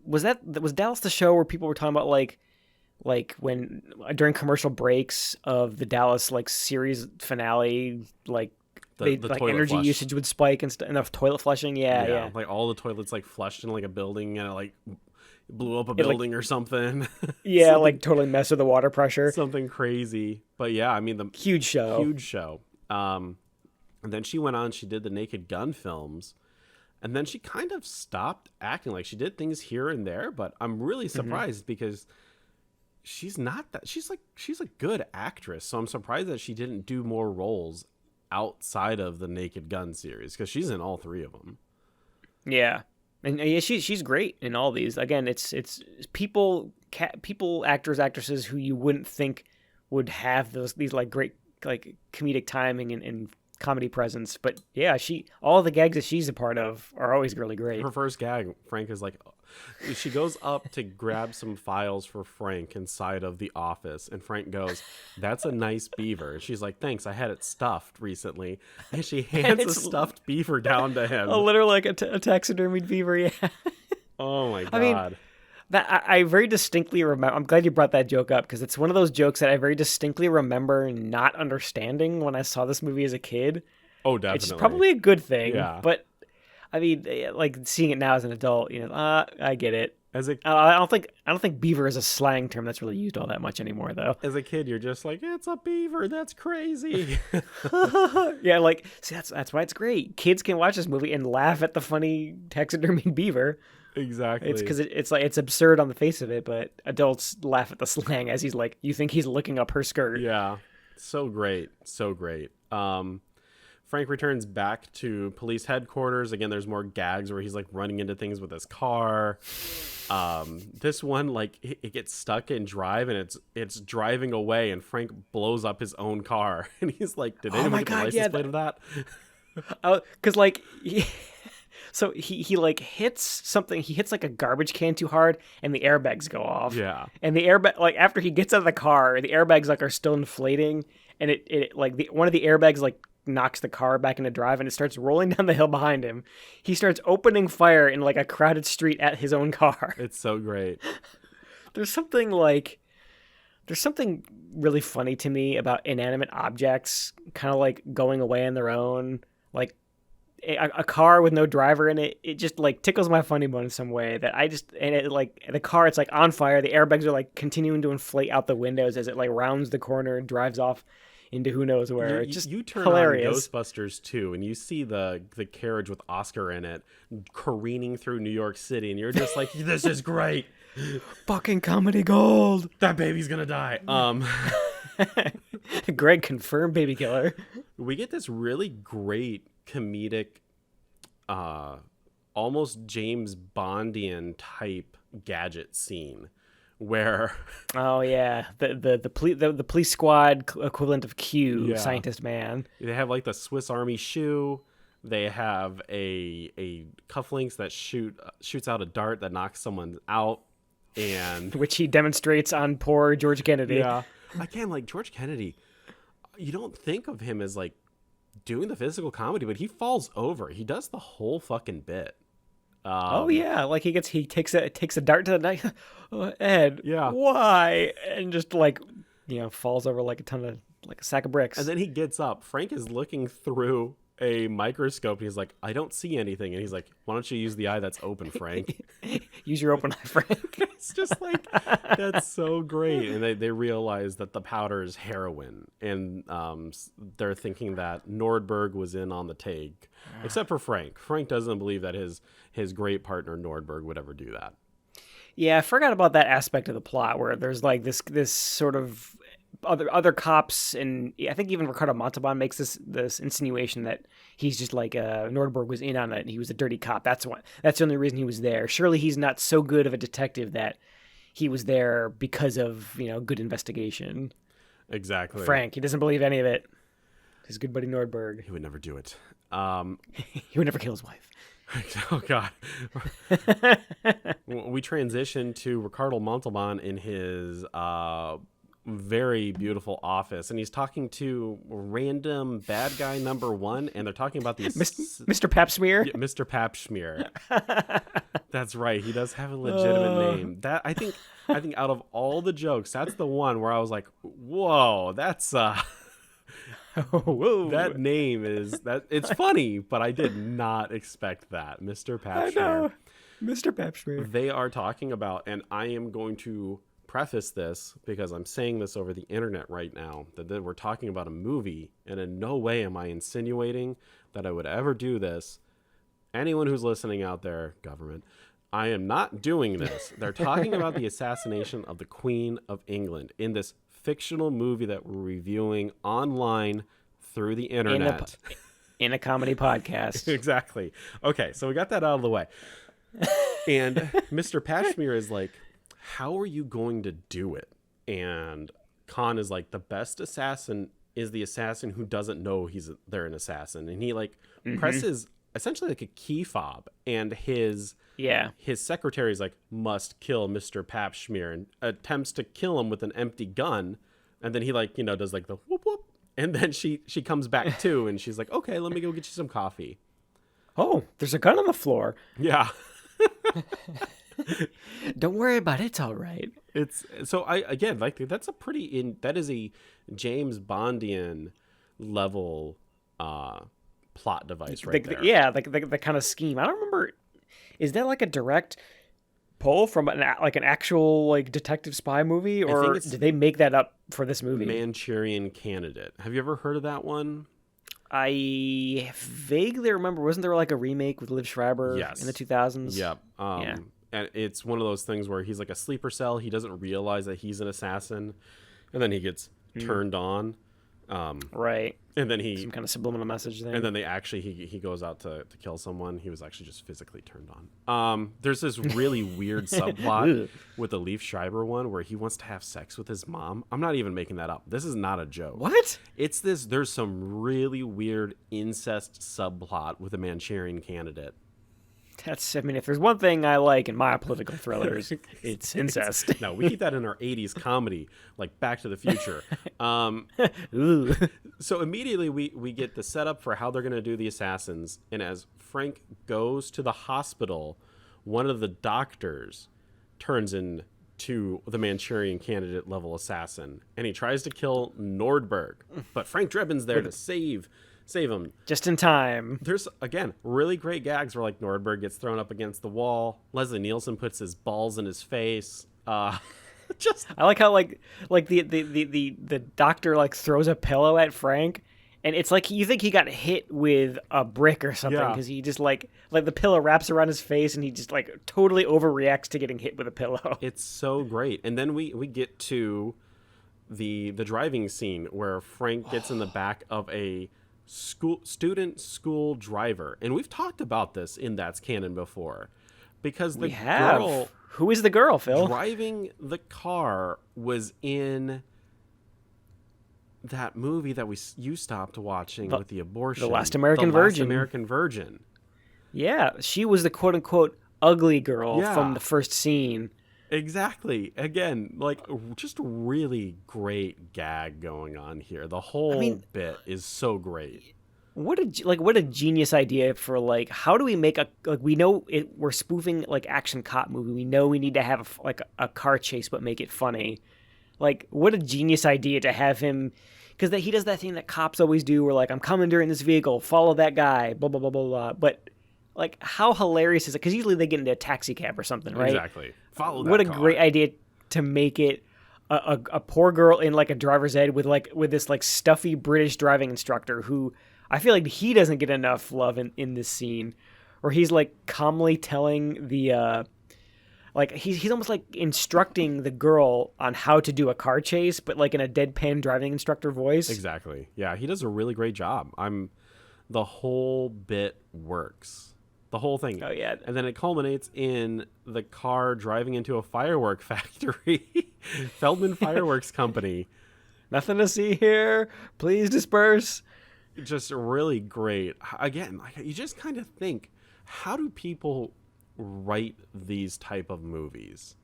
was Dallas the show where people were talking about when during commercial breaks of the Dallas series finale, the like toilet energy flush. usage would spike and enough toilet flushing. Yeah. Like all the toilets like flushed in like a building and it like blew up a It, like, building or something. Yeah, something, like totally mess with the water pressure. something crazy. But yeah, I mean the Huge show. huge show. And then she went on, she did the Naked Gun films, and then she kind of stopped acting. Like she did things here and there, but I'm really surprised because she's not that she's a good actress. So I'm surprised that she didn't do more roles outside of the Naked Gun series because she's in all three of them. Yeah. And yeah, she's great in all these. Again, it's people, actors, actresses who you wouldn't think would have these like great like comedic timing and comedy presence. But yeah, all the gags that she's a part of are always really great. Her first gag, Frank is like, she goes up to grab some files for Frank inside of the office, and Frank goes, "That's a nice beaver." And she's like, "Thanks, I had it stuffed recently." And she hands a stuffed beaver down to him. Literally like a taxidermied beaver. Yeah. Oh my god. I mean, that I very distinctly remember. I'm glad you brought that joke up because it's one of those jokes that I very distinctly remember not understanding when I saw this movie as a kid. Oh, definitely. It's probably a good thing. Yeah. But I mean, like seeing it now as an adult, I get it. As a I don't think beaver is a slang term that's really used all that much anymore, though. as a kid, you're just like, it's a beaver. That's crazy. Yeah, like see, that's why it's great. Kids can watch this movie and laugh at the funny taxidermied beaver. Exactly. It's because it's like it's absurd on the face of it, but adults laugh at the slang as he's like, you think he's looking up her skirt. Yeah. So great. So great. Frank returns back to police headquarters. Again, there's more gags where he's like running into things with his car. This one, like it gets stuck in drive and it's driving away and Frank blows up his own car. And he's like, did anyone get the license plate of that? Because like... So he like hits something. He hits like a garbage can too hard, and the airbags go off. Yeah. And the airbag, like after he gets out of the car, the airbags like are still inflating, and it like one of the airbags like knocks the car back into drive, and it starts rolling down the hill behind him. He starts opening fire in like a crowded street at his own car. It's so great. There's something really funny to me about inanimate objects kind of like going away on their own, like. A car with no driver in it, it just like tickles my funny bone in some way that like the car, it's like on fire. The airbags are like continuing to inflate out the windows as it like rounds the corner and drives off into who knows where. It's just you turn hilarious. on Ghostbusters 2 and you see the carriage with Oscar in it careening through New York City and you're just like, this is great. Fucking comedy gold. That baby's gonna die. Greg confirmed baby killer. We get this really great comedic almost James Bondian type gadget scene where oh yeah, the police squad equivalent of Q, scientist man. They have like the Swiss Army shoe. They have a cufflinks that shoots out a dart that knocks someone out, and which he demonstrates on poor George Kennedy. Yeah, again, like George Kennedy, you don't think of him as like doing the physical comedy, but he falls over. He does the whole fucking bit. Oh yeah, like he takes a dart to the neck. Ed, yeah, why? And just like falls over like a sack of bricks. And then he gets up. Frank is looking through a microscope and he's like, I don't see anything. And he's like, why don't you use the eye that's open, Frank? Use your open eye, Frank. It's just like, that's so great. And they realize that the powder is heroin. And they're thinking that Nordberg was in on the take, except for Frank. Frank doesn't believe that his great partner Nordberg would ever do that. Yeah, I forgot about that aspect of the plot where there's like this sort of other cops, and I think even Ricardo Montalban makes this insinuation that he's just like Nordberg was in on it and he was a dirty cop. That's the only reason he was there. Surely he's not so good of a detective that he was there because of good investigation. Exactly. Frank, he doesn't believe any of it. His good buddy Nordberg. He would never do it. He would never kill his wife. Oh God. We transition to Ricardo Montalban in his very beautiful office, and he's talking to random bad guy number 1, and they're talking about these Mr. Papsmear. Yeah, Mr. Papsmear. That's right. He does have a legitimate name. That I think out of all the jokes, that's the one where I was like, whoa, that's Whoa. That name is that it's funny, but I did not expect that. Mr. I Papschmear. know. Mr. Papschmear. They are talking about, and I am going to preface this because I'm saying this over the internet right now, that we're talking about a movie, and in no way am I insinuating that I would ever do this. Anyone who's listening out there, government, I am not doing this. They're talking about the assassination of the Queen of England in this fictional movie that we're reviewing online through the internet. In a comedy podcast. Exactly. Okay, so we got that out of the way. And Mr. Pashmir is like, how are you going to do it? And Khan is like, the best assassin is the assassin who doesn't know they're an assassin. And he like presses essentially like a key fob, and his secretary is like, must kill Mr. Papschmear, and attempts to kill him with an empty gun. And then he like, does like the whoop whoop. And then she comes back too, and she's like, okay, let me go get you some coffee. Oh, there's a gun on the floor. Yeah. Don't worry about it. It's all right. It's so that's that is a James Bondian level plot device right there. Yeah, the kind of scheme. I don't remember. Is that like a direct pull from an actual like detective spy movie, or did they make that up for this movie? Manchurian Candidate. Have you ever heard of that one? I vaguely remember. Wasn't there like a remake with Liv Schreiber in the 2000s? Yep. Yeah. And it's one of those things where he's like a sleeper cell. He doesn't realize that he's an assassin, and then he gets turned on. Right. And then some kind of subliminal message there. And then he goes out to kill someone. He was actually just physically turned on. There's this really weird subplot with the Leaf Schreiber one where he wants to have sex with his mom. I'm not even making that up. This is not a joke. What? It's this. There's some really weird incest subplot with a Manchurian Candidate. If there's one thing I like in my political thrillers, it's incest. No, we keep that in our 80s comedy, like Back to the Future. So immediately we get the setup for how they're going to do the assassins. And as Frank goes to the hospital, one of the doctors turns into the Manchurian Candidate level assassin. And he tries to kill Nordberg. But Frank Drebin's there to save him just in time. There's again really great gags where like Nordberg gets thrown up against the wall. Leslie Nielsen puts his balls in his face. I like how like the doctor like throws a pillow at Frank, and it's like you think he got hit with a brick or something because he just like the pillow wraps around his face and he just like totally overreacts to getting hit with a pillow. It's so great. And then we get to the driving scene where Frank gets in the back of a student school driver, and we've talked about this in That's Canon before, because the girl who is the girl, Phil, driving the car was in that movie that you stopped watching with the abortion, The Last American Virgin. Yeah, she was the quote unquote ugly girl from the first scene. Exactly. Again, like just really great gag going on here. The whole bit is so great. What a genius idea for like how do we make we know we're spoofing like action cop movie. We know we need to have a car chase but make it funny. Like what a genius idea to have him, because he does that thing that cops always do where like I'm coming during this vehicle, follow that guy, blah blah blah blah blah. But like how hilarious is it? Because usually they get into a taxi cab or something, right? Exactly. Follow that What a car. great idea to make it a poor girl in like a driver's ed with this like stuffy British driving instructor who I feel like he doesn't get enough love in this scene, where he's like calmly telling the like he's almost like instructing the girl on how to do a car chase, but like in a deadpan driving instructor voice. Exactly. Yeah, he does a really great job. The whole bit works. The whole thing. Oh, yeah. And then it culminates in the car driving into a firework factory. Feldman Fireworks Company. Nothing to see here. Please disperse. Just really great. Again, you just kind of think, how do people write these type of movies?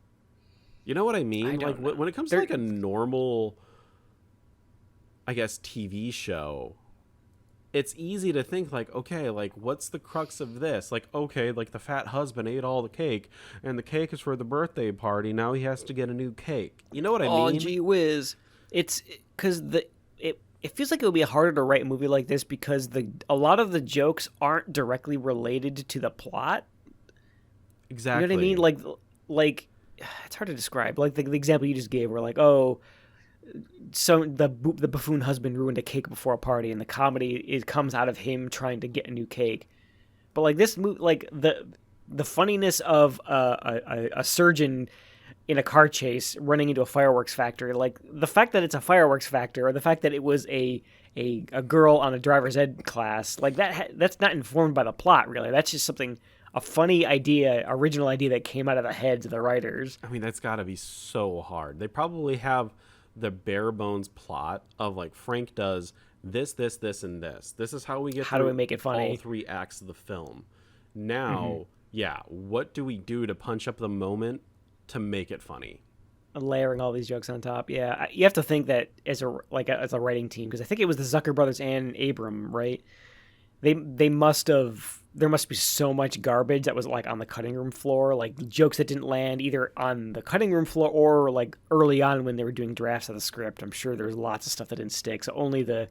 You know what I mean? When it comes to like a normal, I guess, TV show, it's easy to think like, okay, like what's the crux of this? Like, okay, like the fat husband ate all the cake and the cake is for the birthday party. Now he has to get a new cake. You know what I mean? Oh, gee whiz. It's because it feels like it would be harder to write a movie like this because a lot of the jokes aren't directly related to the plot. Exactly. You know what I mean? Like it's hard to describe. Like the example you just gave, where like, oh, so the buffoon husband ruined a cake before a party, and the comedy comes out of him trying to get a new cake. But like this movie, like the funniness of a surgeon in a car chase running into a fireworks factory, like the fact that it's a fireworks factory, or the fact that it was a girl on a driver's ed class, like that's not informed by the plot, really. That's just something, a funny idea, original idea that came out of the heads of the writers. I mean, that's got to be so hard. They probably have the bare bones plot of like Frank does this, and this. This is how we get. How do we make it funny? All 3 acts of the film. Now, yeah, what do we do to punch up the moment to make it funny? Layering all these jokes on top, yeah. You have to think that as a writing team, because I think it was the Zucker brothers and Abram, right? They must have. There must be so much garbage that was like on the cutting room floor, like jokes that didn't land either on the cutting room floor or like early on when they were doing drafts of the script. I'm sure there's lots of stuff that didn't stick. So only the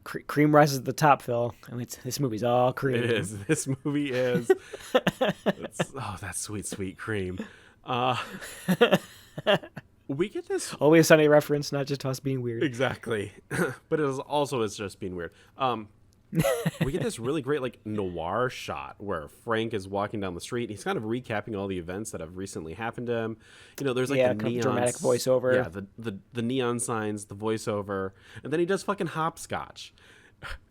cream rises to the top, Phil. I mean, this movie's all cream. It is. This movie is. That sweet cream. We get this Always Sunny reference, not just us being weird. exactly, but it's just being weird. We get this really great like noir shot where Frank is walking down the street. He's kind of recapping all the events that have recently happened to him. You know, there's like the neon, dramatic voiceover. Yeah, the neon signs, the voiceover, and then he does fucking hopscotch.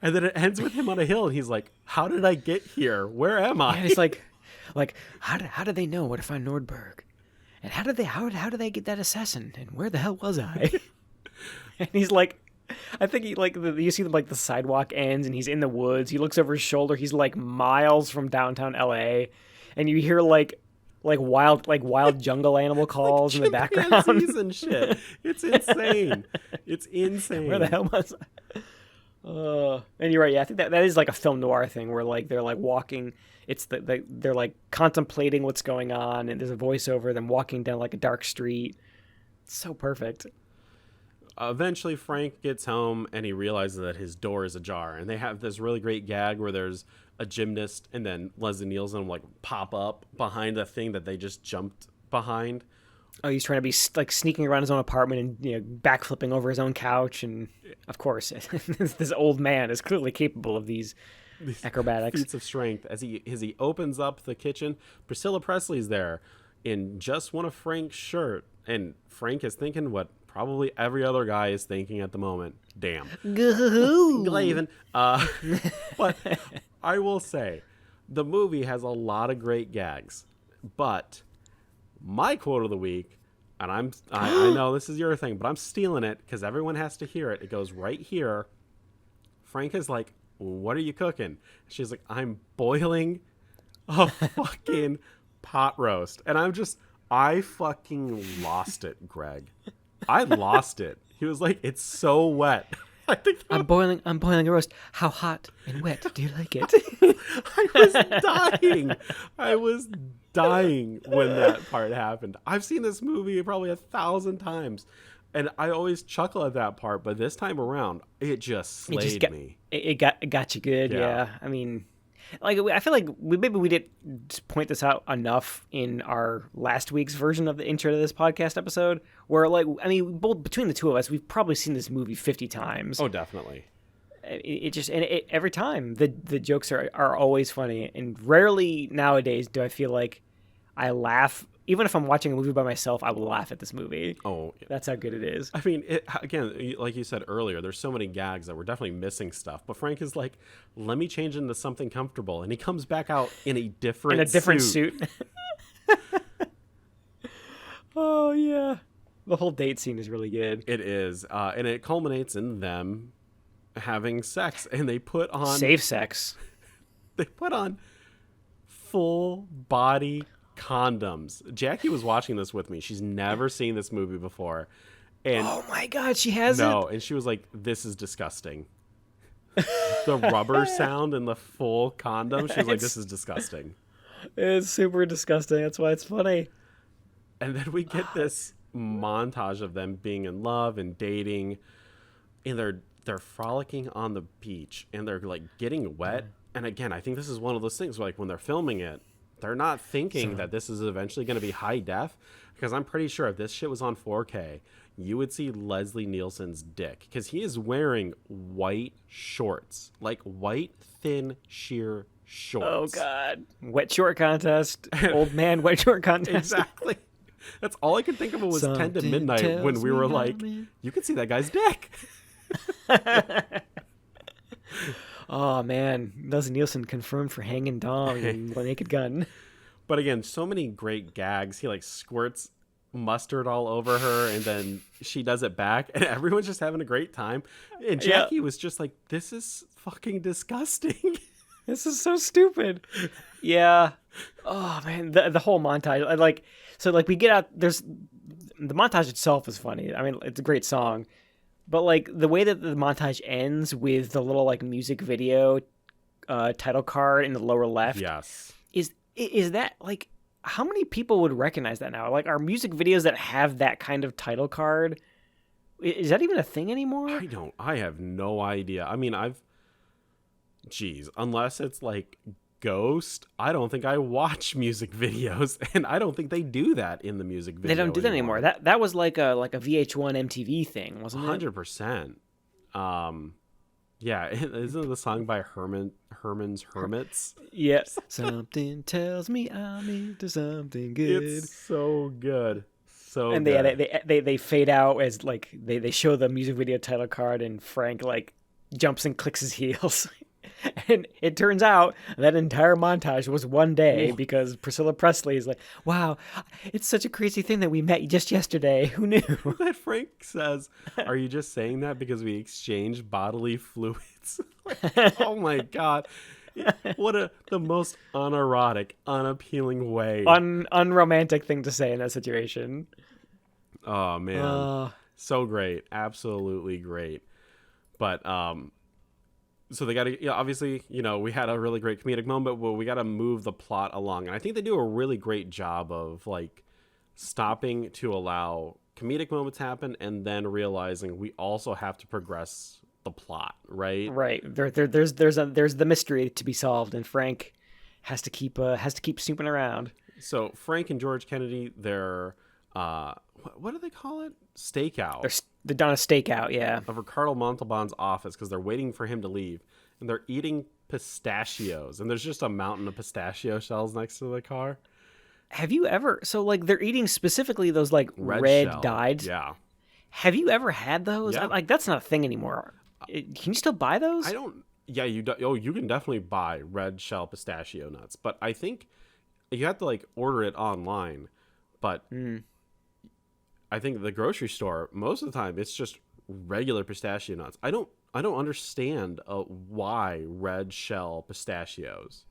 And then it ends with him on a hill, and he's like, "How did I get here? Where am I?" And it's like how did they know where to find Nordberg? And how did they get that assassin? And where the hell was I? And he's like, I think he like you see like the sidewalk ends and he's in the woods. He looks over his shoulder. He's like miles from downtown LA, and you hear like wild jungle animal calls like in the background and shit. It's insane. It's insane. Where the hell was I? And you're right. Yeah, I think that is like a film noir thing where like they're like walking. It's they're like contemplating what's going on, and there's a voiceover. Them walking down like a dark street. It's so perfect. Eventually Frank gets home and he realizes that his door is ajar, and they have this really great gag where there's a gymnast and then Leslie Nielsen like pop up behind the thing that they just jumped behind. Oh, he's trying to be like sneaking around his own apartment and backflipping over his own couch, and of course this old man is clearly capable of these acrobatics, feats of strength. As he opens up the kitchen, Priscilla Presley's there in just one of Frank's shirt, and Frank is thinking what probably every other guy is thinking at the moment. Damn. Glavin. But I will say, the movie has a lot of great gags. But my quote of the week, and I know this is your thing, but I'm stealing it because everyone has to hear it. It goes right here. Frank is like, "What are you cooking?" She's like, "I'm boiling a fucking pot roast." And I fucking lost it, Greg. I lost it. He was like, "It's so wet." I think I'm boiling a roast. How hot and wet do you like it? I was dying when that part happened. I've seen this movie probably 1,000 times, and I always chuckle at that part, but this time around, it just slayed me. It got you good. Yeah. I mean, like I feel like we didn't point this out enough in our last week's version of the intro to this podcast episode, where like I mean, both between the two of us, we've probably seen this movie 50 times. Oh, definitely. Every time the jokes are always funny, and rarely nowadays do I feel like I laugh. Even if I'm watching a movie by myself, I will laugh at this movie. Oh, that's how good it is. I mean, again, like you said earlier, there's so many gags that we're definitely missing stuff. But Frank is like, "Let me change into something comfortable," and he comes back out in a different suit. Oh yeah, the whole date scene is really good. It is, and it culminates in them having sex, and they put on safe sex. They put on full body condoms. Jackie was watching this with me. She's never seen this movie before, and oh my god, she hasn't. No, and she was like, "This is disgusting." The rubber sound and the full condom. She was like, "This is disgusting." It's super disgusting. That's why it's funny. And then we get this montage of them being in love and dating. and they're frolicking on the beach, and they're like getting wet. And again, I think this is one of those things where, like, when they're filming it, they're not thinking that this is eventually going to be high def, because I'm pretty sure if this shit was on 4K, you would see Leslie Nielsen's dick, because he is wearing white shorts, like white thin sheer shorts. Oh God, wet short contest, old man wet short contest. Exactly. That's all I could think of was 10 to midnight when we were like, you can see that guy's dick. Oh man, Leslie Nielsen confirmed for hanging dong and the Naked Gun. But again, so many great gags. He like squirts mustard all over her, and then she does it back, and everyone's just having a great time. And Jackie was just like, this is fucking disgusting. This is so stupid. Yeah. Oh man, the whole montage. We get out. There's the montage itself is funny. I mean, it's a great song, but like the way that the montage ends with the little like music video title card in the lower left. Yes. Is that like, how many people would recognize that now? Like, are music videos that have that kind of title card, is that even a thing anymore? I have no idea. I mean, unless it's like Ghost, I don't think I watch music videos, and I don't think they do that in the music video. They don't do that anymore. That was like a VH1 MTV thing, wasn't it? 100%. Yeah, isn't it the song by Herman's Hermits? Yes. Something tells me I'm into something good. It's so good. And they fade out as like they show the music video title card, and Frank like jumps and clicks his heels. And it turns out that entire montage was one day, because Priscilla Presley is like, wow, it's such a crazy thing that we met just yesterday. Who knew? That Frank says, are you just saying that because we exchanged bodily fluids? Like, oh my God. What the most unerotic, unappealing way. Unromantic thing to say in that situation. Oh, man. So great. Absolutely great. But, so they got to, obviously, we had a really great comedic moment, but we got to move the plot along. And I think they do a really great job of like stopping to allow comedic moments happen, and then realizing we also have to progress the plot, right? Right. There's the mystery to be solved, and Frank has to keep snooping around. So Frank and George Kennedy, they're what do they call it? Stakeout. They're done a stakeout, yeah. Of Ricardo Montalban's office, because they're waiting for him to leave, and they're eating pistachios, and there's just a mountain of pistachio shells next to the car. Have you ever? So like they're eating specifically those like red dyed. Yeah. Have you ever had those? Yeah. Like that's not a thing anymore. Can you still buy those? I don't. Yeah, you can definitely buy red shell pistachio nuts, but I think you have to like order it online. But I think the grocery store, most of the time, it's just regular pistachio nuts. I don't understand why red shell pistachios.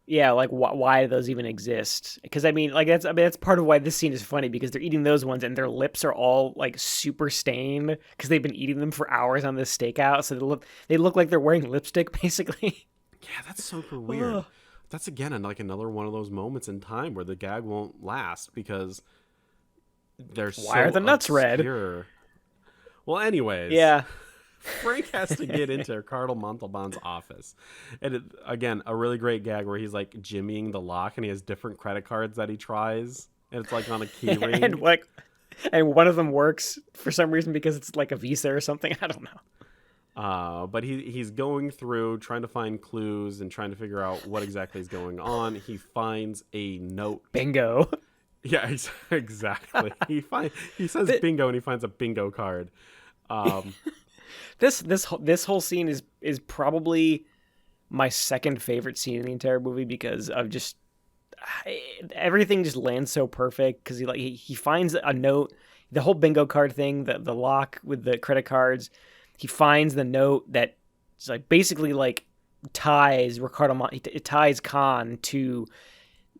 Yeah, like why do those even exist? Because that's part of why this scene is funny, because they're eating those ones and their lips are all like super stained because they've been eating them for hours on this stakeout. So they look like they're wearing lipstick, basically. Yeah, that's super weird. That's again like another one of those moments in time where the gag won't last because they're why are the nuts obscure. Red? Well, anyways. Yeah. Frank has to get into Ricardo Montalban's office. And again, a really great gag where he's like jimmying the lock and he has different credit cards that he tries. And it's like on a key ring. and one of them works for some reason because it's like a Visa or something. I don't know. But he's going through trying to find clues and trying to figure out what exactly is going on. He finds a note. Bingo. Yeah, exactly. He says bingo and he finds a bingo card. This whole scene is probably my second favorite scene in the entire movie because of just everything just lands so perfect. Because he finds a note, the whole bingo card thing, the lock with the credit cards. He finds the note that basically ties it ties Khan to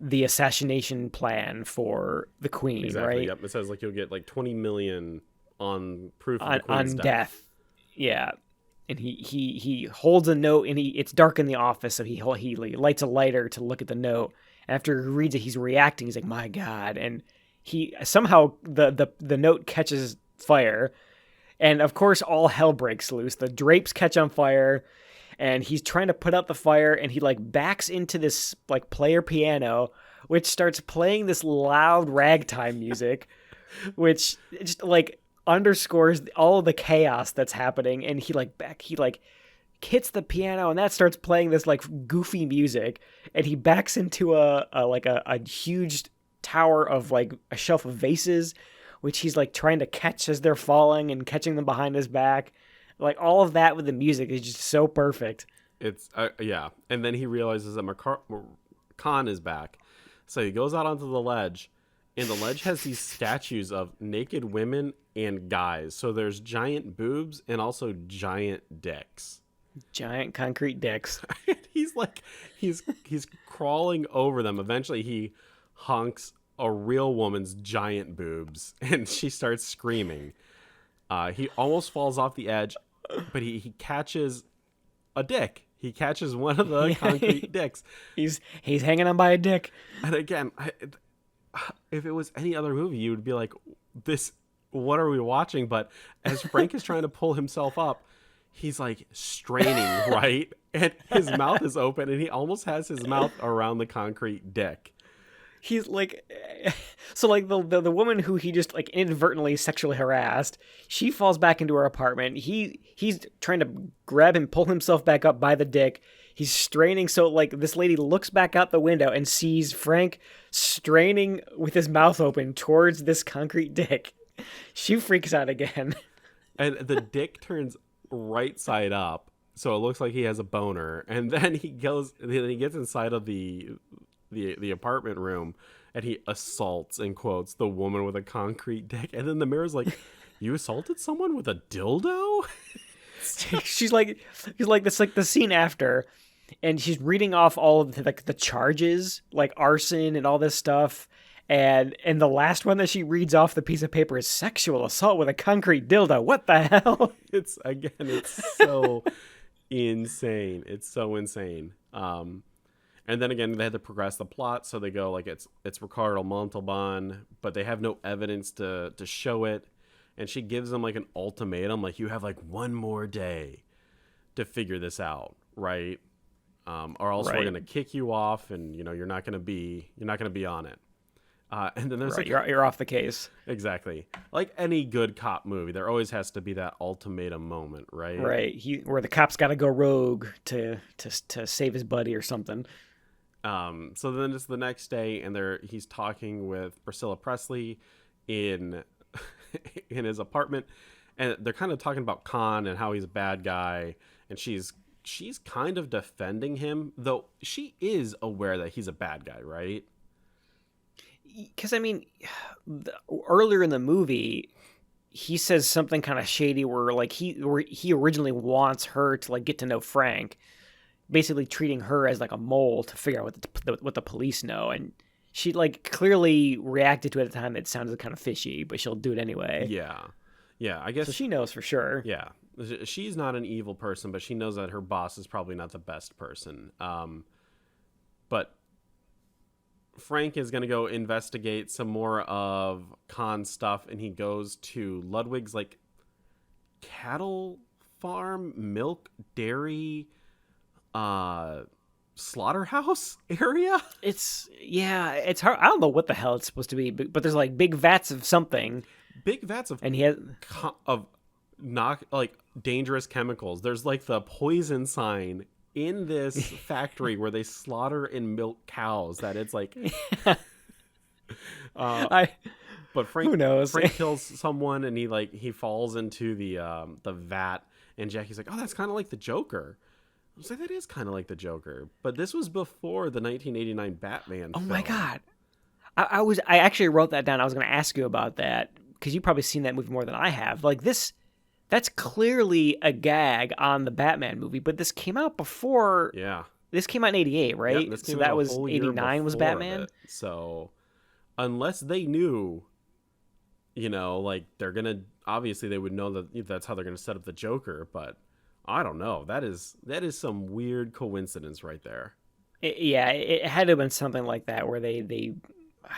the assassination plan for the Queen. Exactly. Right? Yep. It says you'll get 20 million on proof of the Queen's death. Yeah, and he holds a note, and it's dark in the office, so he lights a lighter to look at the note. After he reads it, he's reacting. He's like, "My God!" And he somehow the note catches fire. And of course, all hell breaks loose. The drapes catch on fire, and he's trying to put out the fire, and he like backs into this like player piano, which starts playing this loud ragtime music, which just like underscores all the chaos that's happening. And he hits the piano, and that starts playing this like goofy music, and he backs into a huge tower of like a shelf of vases, which he's like trying to catch as they're falling and catching them behind his back. Like all of that with the music is just so perfect. It's yeah, and then he realizes that Khan is back, so he goes out onto the ledge, and the ledge has these statues of naked women and guys. So there's giant boobs and also giant dicks. Giant concrete dicks. he's crawling over them. Eventually he honks a real woman's giant boobs, and she starts screaming. He almost falls off the edge, but he catches a dick. He catches one of the concrete dicks. He's hanging on by a dick. And again, if it was any other movie, you would be like, "This, what are we watching?" But as Frank is trying to pull himself up, he's like straining, right? And his mouth is open, and he almost has his mouth around the concrete dick. He's like, so like the woman who he just like inadvertently sexually harassed, she falls back into her apartment. He's trying to grab and pull himself back up by the dick. He's straining. So like this lady looks back out the window and sees Frank straining with his mouth open towards this concrete dick. She freaks out again. And the dick turns right side up, so it looks like he has a boner. And then he gets inside of the apartment room, and he assaults, in quotes, the woman with a concrete dick. And then the mirror's like, "You assaulted someone with a dildo?" She's like this, like the scene after, and she's reading off all of the charges, like arson and all this stuff. And the last one that she reads off the piece of paper is sexual assault with a concrete dildo. What the hell? It's so insane. It's so insane. And then again, they had to progress the plot, so they go like it's Ricardo Montalban, but they have no evidence to show it. And she gives them like an ultimatum, like, you have like one more day to figure this out, right? Or else we're gonna kick you off, and you're not gonna be on it. And then there's like you're off the case. Exactly, like any good cop movie, there always has to be that ultimatum moment, right? Right, where the cop's got to go rogue to save his buddy or something. So then it's the next day, and he's talking with Priscilla Presley in his apartment, and they're kind of talking about Khan and how he's a bad guy, and she's kind of defending him, though she is aware that he's a bad guy, right? Because I mean, earlier in the movie, he says something kind of shady where he originally wants her to like get to know Frank, basically treating her as like a mole to figure out what the police know, and she like clearly reacted to it at the time. It sounded kind of fishy, but she'll do it anyway. Yeah, I guess so. She knows for sure. Yeah, she's not an evil person, but she knows that her boss is probably not the best person. But Frank is going to go investigate some more of Khan's stuff, and he goes to Ludwig's like cattle farm, milk, dairy, slaughterhouse area. It's hard. I don't know what the hell it's supposed to be, but there's like big vats of something. Big vats of, and he has dangerous chemicals. There's like the poison sign in this factory where they slaughter and milk cows, that it's like but Frank, who knows? Frank kills someone, and he falls into the vat, and Jackie's like, "Oh, that's kind of like the Joker." I was like, that is kind of like the Joker, but this was before the 1989 Batman film. My God. I actually wrote that down. I was going to ask you about that, because you've probably seen that movie more than I have. Like this, that's clearly a gag on the Batman movie, but this came out before. Yeah. This came out in 88, right? Yep, so that was 89 was Batman. So unless they knew, like they're going to, obviously they would know that that's how they're going to set up the Joker, but I don't know. That is some weird coincidence right there. It had to have been something like that, where they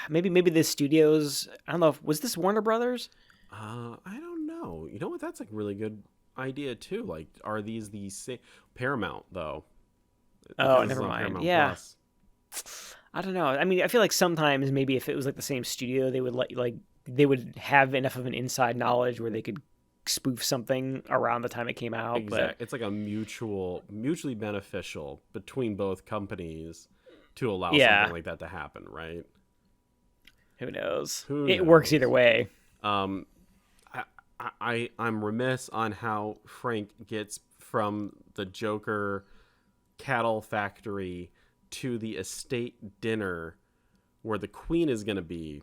maybe the studios. I don't know. Was this Warner Brothers? I don't know. Oh, you know what? That's a really good idea too. Like, are these the same Paramount though? Oh, Because it's never on mind. Paramount Yeah. Plus. I don't know. I mean, I feel like sometimes maybe if it was like the same studio, they would like they would have enough of an inside knowledge where they could spoof something around the time it came out. But Exactly. It's like a mutually beneficial between both companies to allow yeah, something like that to happen, right? who knows? Who It works either knows? way. Um, I'm remiss on how Frank gets from the Joker cattle factory to the estate dinner where the Queen is going to be,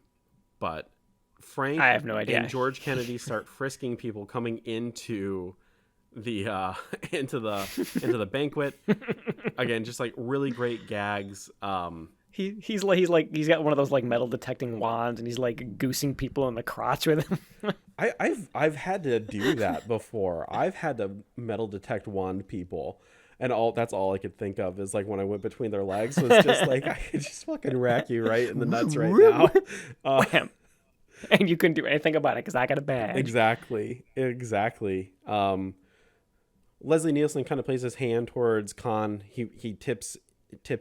but Frank I have no idea. and George Kennedy start frisking people coming into the into the banquet. Again, just like really great gags. He's he's got one of those like metal detecting wands, and he's like goosing people in the crotch with him. I've had to do that before. I've had to metal detect wand people, and that's all I could think of is like when I went between their legs was just like I could just fucking rack you right in the nuts right now. Wham. And you couldn't do anything about it because I got a badge. Exactly. Leslie Nielsen kind of plays his hand towards Khan. He tips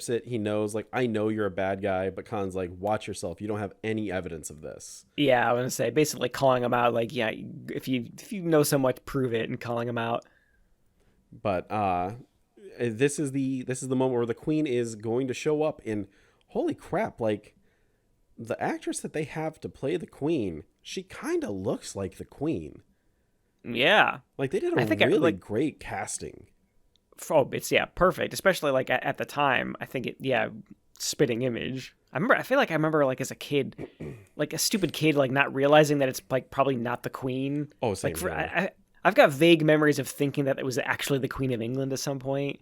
it. He knows, like, I know you're a bad guy, but Khan's like, watch yourself. You don't have any evidence of this. Yeah, I was gonna say basically calling him out, like, yeah, if you know so much, prove it, and calling him out. But this is the moment where the Queen is going to show up, and holy crap, like the actress that they have to play the Queen, she kind of looks like the Queen. Yeah, Like they did a really great casting. Oh, it's perfect, especially like at the time. I think spitting image. I feel like I remember like as a kid, like a stupid kid, like not realizing that it's like probably not the Queen. Oh, same like here. I've got vague memories of thinking that it was actually the Queen of England at some point.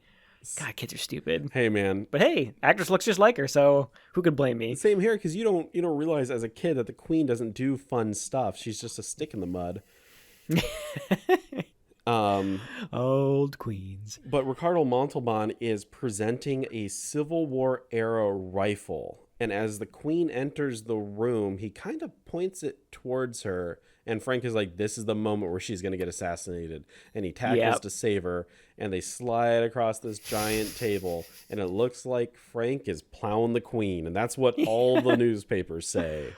God, kids are stupid. Hey, man. But hey, actress looks just like her, so who could blame me? Same here, because you don't realize as a kid that the Queen doesn't do fun stuff. She's just a stick in the mud. Old queens. But Ricardo Montalban is presenting a Civil War era rifle, and as the Queen enters the room, he kind of points it towards her, and Frank is like, this is the moment where she's going to get assassinated, and he tackles to save her, and they slide across this giant table, and it looks like Frank is plowing the Queen, and that's what all the newspapers say.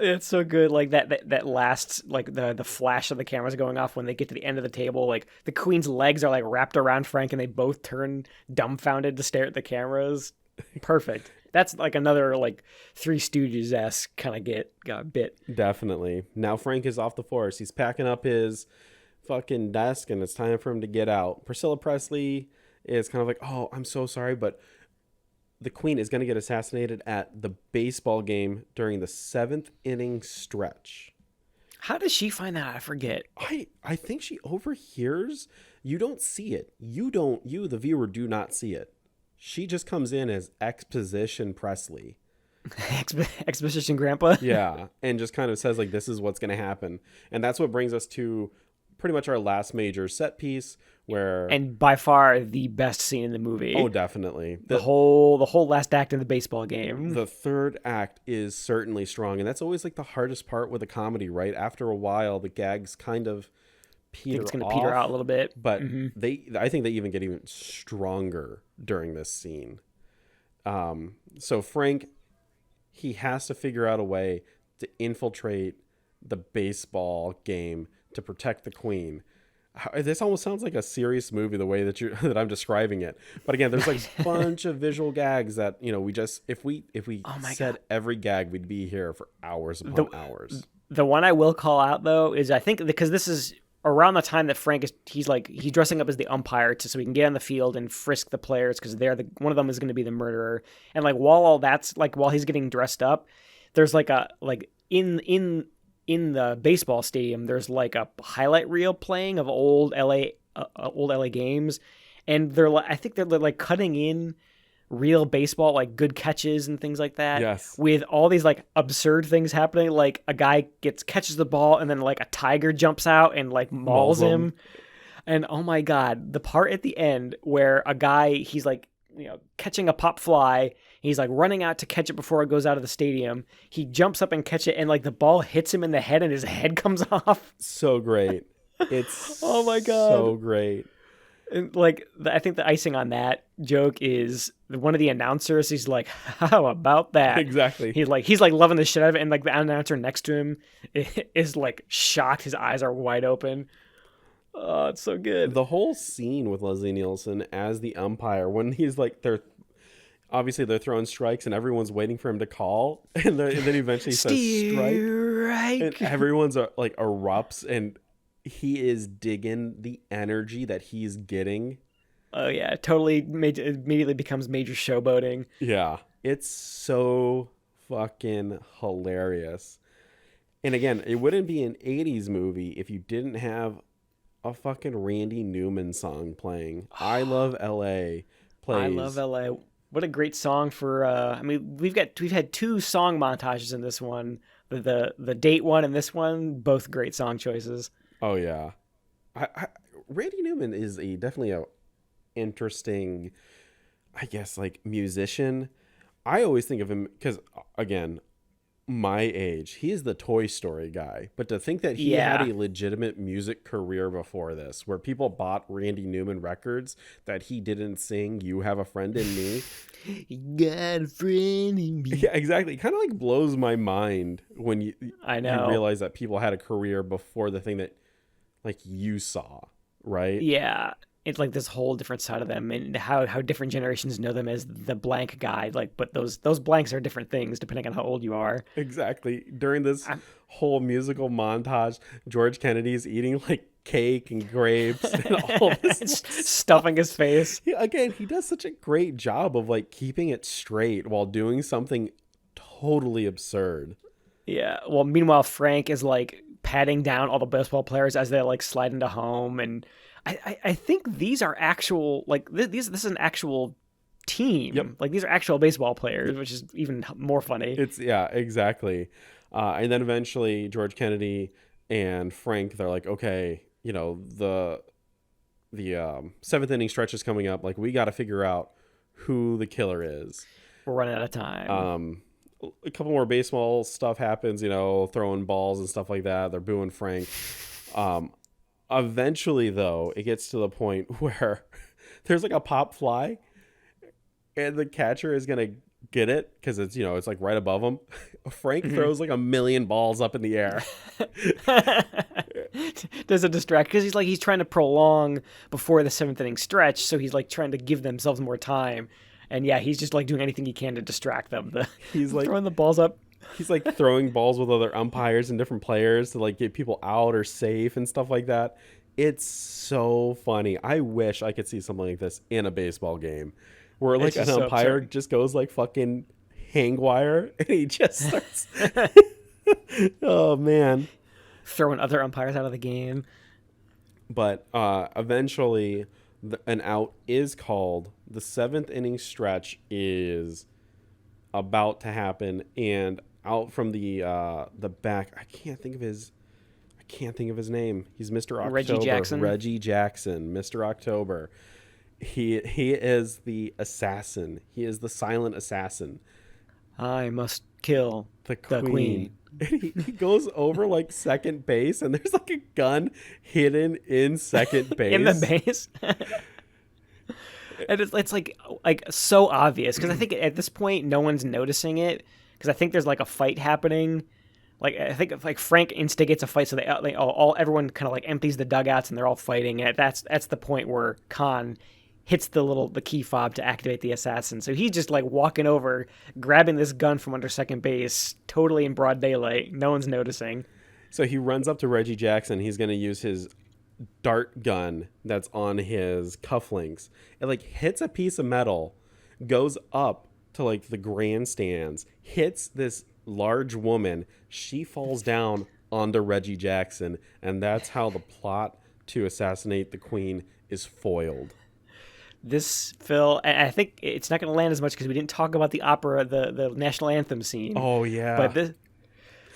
It's so good, like that last, like the flash of the cameras going off when they get to the end of the table, like the Queen's legs are like wrapped around Frank, and they both turn dumbfounded to stare at the cameras. Perfect. That's like another like Three Stooges-esque kind of bit. Definitely. Now Frank is off the force. He's packing up his fucking desk, and it's time for him to get out. Priscilla Presley is kind of like, oh, I'm so sorry, but the Queen is going to get assassinated at the baseball game during the 7th inning stretch. How does she find that out? I forget. I think she overhears. You don't see it. You, the viewer, do not see it. She just comes in as Exposition Presley. Exposition Grandpa? Yeah, and just kind of says, like, this is what's going to happen. And that's what brings us to pretty much our last major set piece, where and by far the best scene in the movie. Oh, definitely. The whole last act in the baseball game. The third act is certainly strong, and that's always like the hardest part with a comedy, right? After a while, the gags kind of peter it's going to off, peter out a little bit, but I think they even get even stronger during this scene. So Frank, he has to figure out a way to infiltrate the baseball game to protect the Queen. This almost sounds like a serious movie the way that that I'm describing it. But again, there's like a bunch of visual gags that, we just if we said every gag, we'd be here for hours upon hours. The one I will call out though is I think because this is around the time that Frank he's dressing up as the umpire so he can get on the field and frisk the players because one of them is going to be the murderer. And like while he's getting dressed up, there's in the baseball stadium, there's like a highlight reel playing of old LA games, and I think they're like cutting in real baseball, like good catches and things like that. Yes. With all these like absurd things happening, like a guy catches the ball and then like a tiger jumps out and like mauls him. And oh my God, the part at the end where a guy, he's like catching a pop fly. He's like running out to catch it before it goes out of the stadium. He jumps up and catch it, and like the ball hits him in the head, and his head comes off. So great. It's oh my god, so great. And like I think the icing on that joke is one of the announcers. He's like, "How about that?" Exactly. He's like loving the shit out of it, and like the announcer next to him is like shocked. His eyes are wide open. Oh, it's so good. The whole scene with Leslie Nielsen as the umpire, when he's like, they're throwing strikes and everyone's waiting for him to call, and then he eventually says strike, and everyone's like erupts, and he is digging the energy that he's getting. Oh yeah, totally. Immediately becomes major showboating. Yeah, it's so fucking hilarious. And again, it wouldn't be an 80s movie if you didn't have a fucking Randy Newman song playing. I Love LA plays. I Love LA. What a great song for I mean, we've had 2 song montages in this one. The date one and this one, both great song choices. Oh yeah. Randy Newman is definitely a interesting, I guess, like musician. I always think of him because, again, my age, he's the Toy Story guy. But to think that he had a legitimate music career before this, where people bought Randy Newman records that he didn't sing, "You Have a Friend in Me." Got a friend in me. Yeah, exactly. It kind of like blows my mind when you realize that people had a career before the thing that like you saw, right? Yeah. It's like this whole different side of them, and how different generations know them as the blank guy. Like, but those blanks are different things depending on how old you are. Exactly. During this whole musical montage, George Kennedy's eating like cake and grapes and all this stuffing his face. He does such a great job of like keeping it straight while doing something totally absurd. Yeah. Well, meanwhile, Frank is like patting down all the baseball players as they like slide into home, and I think these are actual, like this is an actual team. Yep. Like these are actual baseball players, which is even more funny. Exactly. And then eventually George Kennedy and Frank, they're like, okay, the 7th inning stretch is coming up. Like, we got to figure out who the killer is. We're running out of time. A couple more baseball stuff happens, throwing balls and stuff like that. They're booing Frank. Eventually, though, it gets to the point where there's like a pop fly and the catcher is going to get it because it's, it's like right above him. Frank throws like 1,000,000 balls up in the air. Does it distract? Because he's trying to prolong before the 7th inning stretch. So he's like trying to give themselves more time. And yeah, he's just like doing anything he can to distract them. He's like throwing the balls up. He's like throwing balls with other umpires and different players to like get people out or safe and stuff like that. It's so funny. I wish I could see something like this in a baseball game where like an umpire just goes like fucking hang wire and he just starts. Oh man. Throwing other umpires out of the game. But eventually an out is called. The 7th inning stretch is about to happen, and out from the back, I can't think of his name. He's Mr. October. Reggie Jackson, Mr. October. He is the assassin. He is the silent assassin. I must kill the queen. And he goes over like second base, and there's like a gun hidden in second base. In the base. And it's like so obvious because I think at this point no one's noticing it because I think there's like a fight happening. Like I think like Frank instigates a fight, so everyone kind of like empties the dugouts and they're all fighting. And that's the point where Khan hits the key fob to activate the assassin. So he's just like walking over, grabbing this gun from under second base, totally in broad daylight. No one's noticing. So he runs up to Reggie Jackson. He's going to use his dart gun that's on his cufflinks. It like hits a piece of metal, goes up to like the grandstands, hits this large woman. She falls down onto Reggie Jackson, and that's how the plot to assassinate the queen is foiled. This, Phil, and I think it's not going to land as much because we didn't talk about the opera, the national anthem scene. Oh yeah, but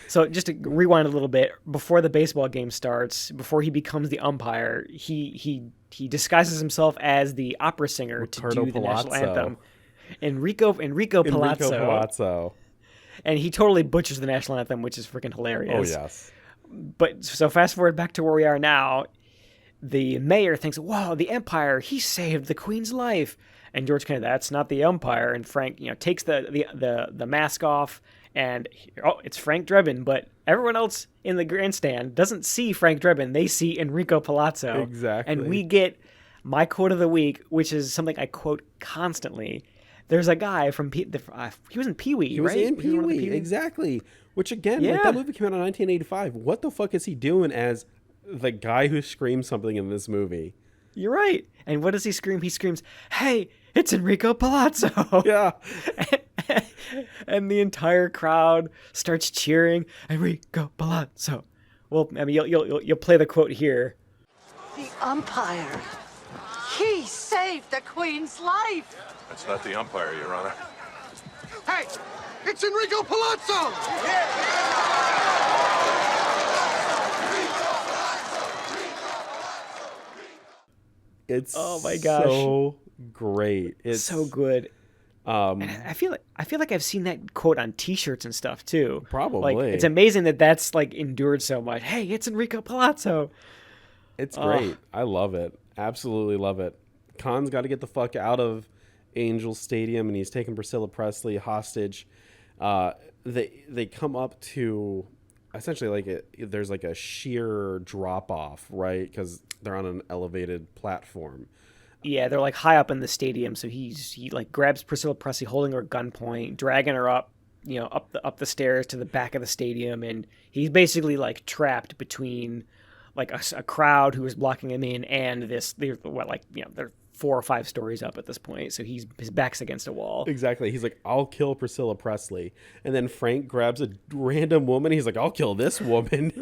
So just to rewind a little bit, before the baseball game starts, before he becomes the umpire, he disguises himself as the opera singer to Ricardo do the national Palazzo. anthem. Enrico Enrico Palazzo. Palazzo. And he totally butchers the national anthem, which is freaking hilarious. Oh, yes. But so fast forward back to where we are now, the mayor thinks, wow, the Empire, he saved the Queen's life. And George Kennedy, that's not the umpire. And Frank, takes the mask off, and it's Frank Drebin. But everyone else in the grandstand doesn't see Frank Drebin. They see Enrico Palazzo. Exactly. And we get my quote of the week, which is something I quote constantly. There's a guy from he was in Pee-wee, He right? was in Pee-wee, exactly. Which again, like, that movie came out in 1985. What the fuck is he doing as the guy who screams something in this movie? You're right. And what does he scream? He screams, "Hey, it's Enrico Palazzo!" Yeah. And the entire crowd starts cheering, "Enrico Palazzo!" Well, I mean, you'll play the quote here. The umpire. He saved the Queen's life. That's not the umpire, Your Honor. Hey, it's Enrico Palazzo! It's Oh my gosh. so great. It's So good. And I feel like I've seen that quote on T-shirts and stuff too. Probably. Like, it's amazing that's like endured so much. Hey, it's Enrico Palazzo. It's great. I love it. Absolutely love it. Khan's got to get the fuck out of Angel Stadium, and he's taking Priscilla Presley hostage. They come up to essentially like there's like a sheer drop off, right? Because they're on an elevated platform. Yeah, they're like high up in the stadium, so he like grabs Priscilla Presley holding her at gunpoint, dragging her up, up the stairs to the back of the stadium, and he's basically like trapped between like a crowd who is blocking him in and they're 4 or 5 stories up at this point, so his back's against a wall. Exactly. He's like, I'll kill Priscilla Presley. And then Frank grabs a random woman. He's like, I'll kill this woman.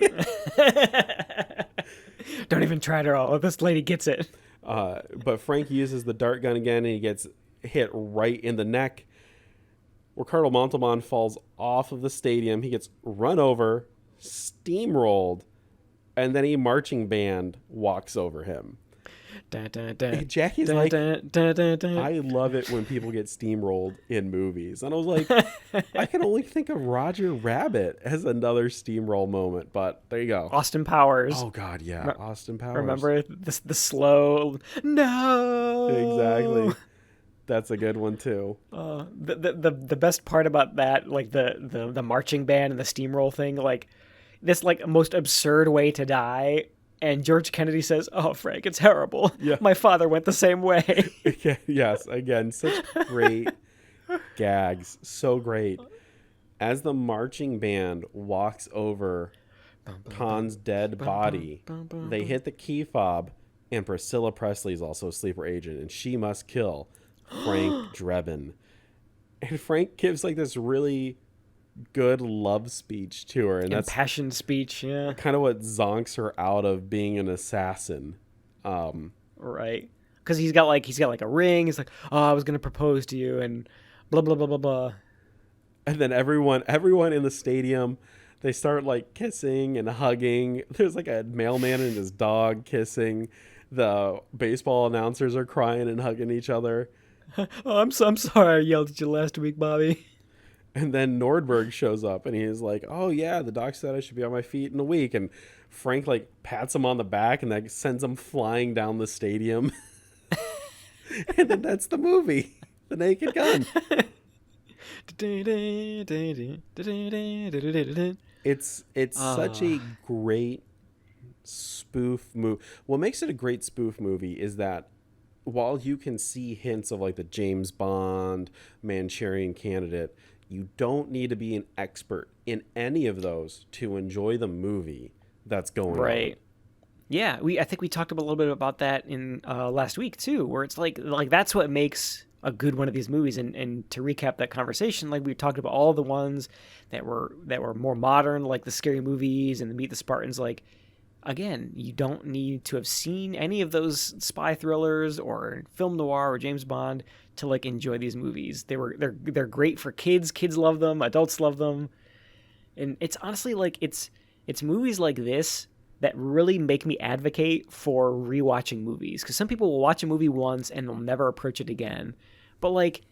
Don't even try it at all. This lady gets it. But Frank uses the dart gun again, and he gets hit right in the neck. Ricardo Montalban falls off of the stadium. He gets run over, steamrolled, and then a marching band walks over him. Jackie's like, I love it when people get steamrolled in movies. And I was like, I can only think of Roger Rabbit as another steamroll moment. But there you go. Austin Powers. Oh, God, yeah. Austin Powers. Remember the slow, no. Exactly. That's a good one, too. The best part about that, like the marching band and the steamroll thing, like this like most absurd way to die. And George Kennedy says, "Oh, Frank, it's horrible. Yeah. My father went the same way." Yes, again, such great gags. So great. As the marching band walks over Khan's dead body, they hit the key fob, and Priscilla Presley is also a sleeper agent, and she must kill Frank Drebin. And Frank gives like this really good love speech to her, and that's impassioned speech, yeah, kind of what zonks her out of being an assassin. Right, because he's got like a ring. He's like, "Oh, I was gonna propose to you," and blah blah blah blah blah. And then everyone in the stadium, they start like kissing and hugging. There's like a mailman and his dog kissing. The baseball announcers are crying and hugging each other. "Oh, I'm sorry I yelled at you last week, Bobby." And then Nordberg shows up, and he's like, "Oh yeah, the doc said I should be on my feet in a week." And Frank like pats him on the back, and that sends him flying down the stadium. And then that's the movie, The Naked Gun. It's such a great spoof movie. What makes it a great spoof movie is that while you can see hints of like the James Bond, Manchurian Candidate, you don't need to be an expert in any of those to enjoy the movie that's going on. Right. Yeah, I think we talked a little bit about that in last week too, where it's like that's what makes a good one of these movies. And to recap that conversation, like we talked about all the ones that were more modern, like the Scary Movies and the Meet the Spartans. Like, again, you don't need to have seen any of those spy thrillers or film noir or James Bond to like enjoy these movies. They're great for kids. Kids love them. Adults love them. And it's honestly like it's movies like this that really make me advocate for rewatching movies, because some people will watch a movie once and they'll never approach it again. But like,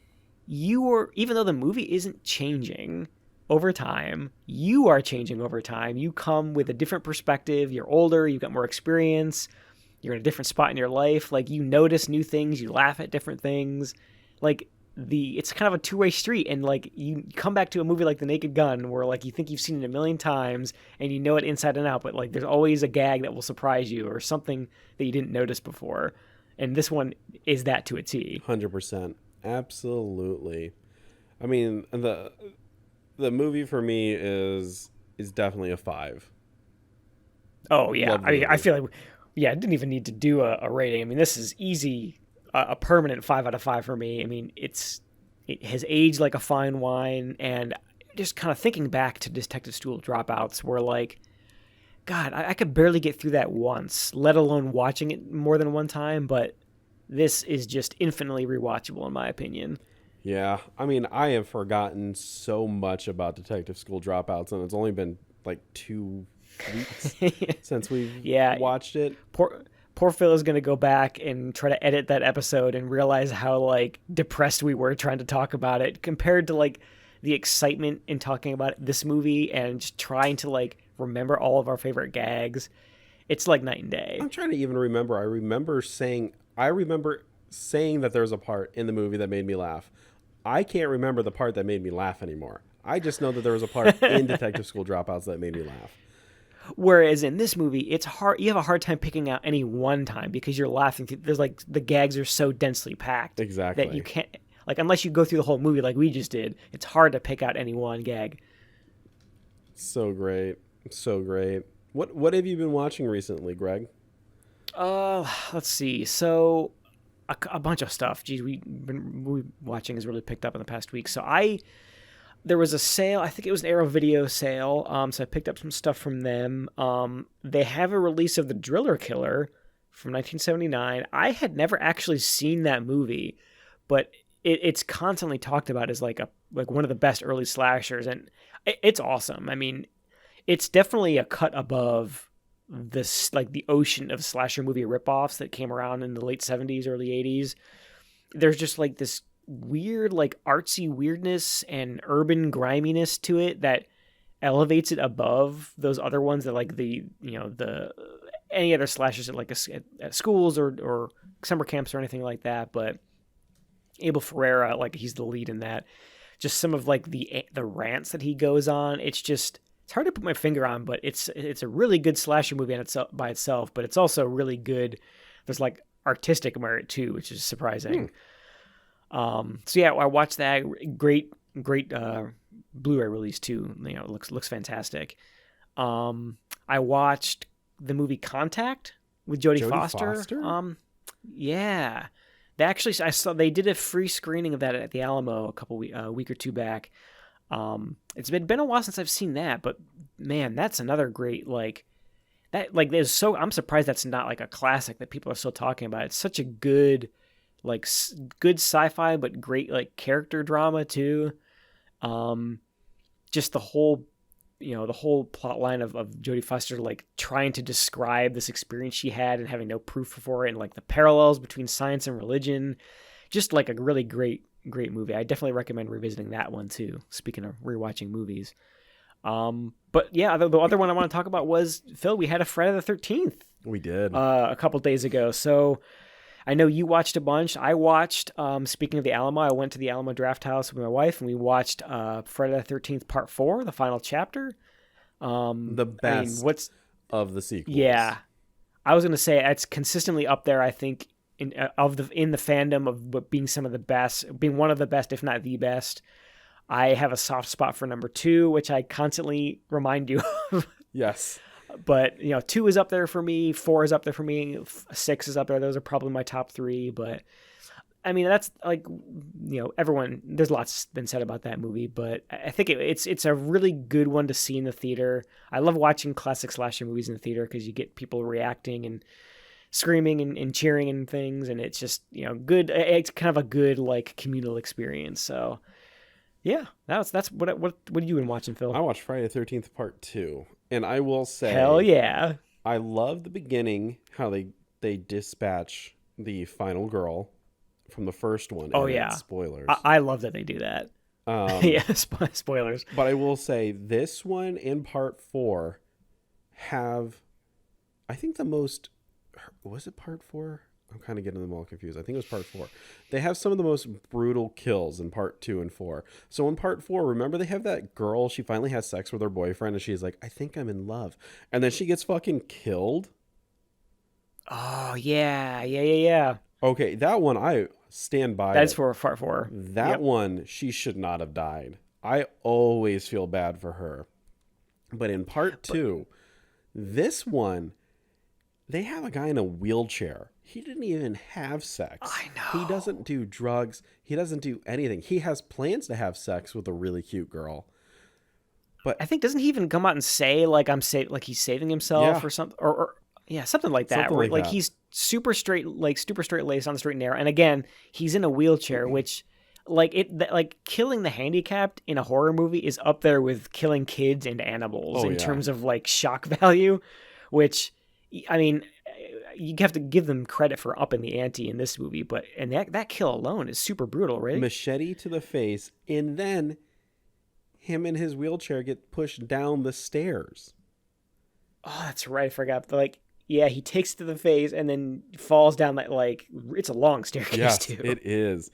even though the movie isn't changing over time, you are changing over time. You come with a different perspective. You're older, you've got more experience, you're in a different spot in your life. Like, you notice new things, you laugh at different things. Like, it's kind of a two-way street, and like, you come back to a movie like The Naked Gun where like you think you've seen it a million times and you know it inside and out, but like there's always a gag that will surprise you or something that you didn't notice before. And this one is that to a T. 100%. Absolutely. I mean, the movie for me is definitely a 5. Oh yeah, Love the I mean, I movie. feel like, yeah, I didn't even need to do a rating. I mean, this is easy, a permanent 5 out of 5 for me. I mean, it has aged like a fine wine, and just kind of thinking back to Detective School Dropouts, where like, God, I could barely get through that once, let alone watching it more than one time. But this is just infinitely rewatchable in my opinion. Yeah, I mean, I have forgotten so much about Detective School Dropouts, and it's only been like 2 weeks since we've Yeah. watched it. Poor Phil is going to go back and try to edit that episode and realize how like depressed we were trying to talk about it compared to like the excitement in talking about this movie and just trying to like remember all of our favorite gags. It's like night and day. I'm trying to even remember. I remember saying that there was a part in the movie that made me laugh. I can't remember the part that made me laugh anymore. I just know that there was a part in Detective School Dropouts that made me laugh. Whereas in this movie, it's hard. You have a hard time picking out any one time because you're laughing. There's like the gags are so densely packed Exactly. that you can't, like, unless you go through the whole movie like we just did. It's hard to pick out any one gag. So great. So great. What have you been watching recently, Greg? Let's see. So a bunch of stuff. Geez, we watching has really picked up in the past week. So there was a sale. I think it was an Arrow Video sale. So I picked up some stuff from them. They have a release of The Driller Killer from 1979. I had never actually seen that movie, but it's constantly talked about as like one of the best early slashers, and it's awesome. I mean, it's definitely a cut above this, like the ocean of slasher movie ripoffs that came around in the late 70s, early 80s. There's just like this weird, like artsy weirdness and urban griminess to it that elevates it above those other ones that like the any other slashers at like at schools or summer camps or anything like that. But Abel Ferreira, like, he's the lead in that. Just some of like the rants that he goes on. It's hard to put my finger on, but it's a really good slasher movie by itself. But it's also really good. There's like artistic merit too, which is surprising. So yeah, I watched that. Great Blu-ray release too. You know, it looks fantastic. I watched the movie Contact with Jodie Foster. Yeah. I saw they did a free screening of that at the Alamo a week or two back. It's been a while since I've seen that, but man, that's another great I'm surprised that's not like a classic that people are still talking about. It's such a good sci-fi, but great like character drama too. Just the whole plot line of Jodie Foster like trying to describe this experience she had and having no proof for it, and like the parallels between science and religion. Just like a really great movie. I definitely recommend revisiting that one too. Speaking of rewatching movies. But yeah, the other one I want to talk about was, Phil, we had a Friday the 13th. We did. A couple days ago. So I know you watched a bunch. I watched, speaking of the Alamo, I went to the Alamo Draft House with my wife and we watched Friday the 13th Part 4, the final chapter. The best of the sequels. Yeah. I was going to say it's consistently up there, I think, in the fandom of being being one of the best, if not the best. I have a soft spot for number 2, which I constantly remind you of. Yes. But, 2 is up there for me. 4 is up there for me. 6 is up there. Those are probably my top 3. But, I mean, that's like, everyone, there's lots been said about that movie. But I think it's a really good one to see in the theater. I love watching classic slasher movies in the theater because you get people reacting and screaming and cheering and things. And it's just, good. It's kind of a good, like, communal experience. So Yeah, that's what have you been watching, Phil? I watched Friday the 13th Part 2, and I will say, Hell yeah. I love the beginning, how they dispatch the final girl from the first one. Oh and yeah. it's spoilers. I love that they do that. Yeah, spoilers. But I will say this one and Part 4 have, I think the most, was it Part 4? I'm kind of getting them all confused. I think it was Part 4. They have some of the most brutal kills in Part 2 and 4. So in Part 4, remember they have that girl, she finally has sex with her boyfriend and she's like, I think I'm in love. And then she gets fucking killed. Oh yeah. Okay, that one I stand by. That's for Part 4. That one, she should not have died. I always feel bad for her. But in Part 2, this one, they have a guy in a wheelchair. He didn't even have sex. I know. He doesn't do drugs. He doesn't do anything. He has plans to have sex with a really cute girl. But I think, doesn't he even come out and say like like he's saving himself or something, or yeah, something like that. Something Where, like that. he's super straight laced on the straight and narrow. And again, he's in a wheelchair, which like killing the handicapped in a horror movie is up there with killing kids and animals in terms of like shock value, which, I mean, you have to give them credit for upping the ante in this movie, and that kill alone is super brutal, right? machete to the face, and then him in his wheelchair get pushed down the stairs. Oh, that's right. I forgot. Like, yeah, he takes it to the face and then falls down that, like, it's a long staircase Yes, too. it is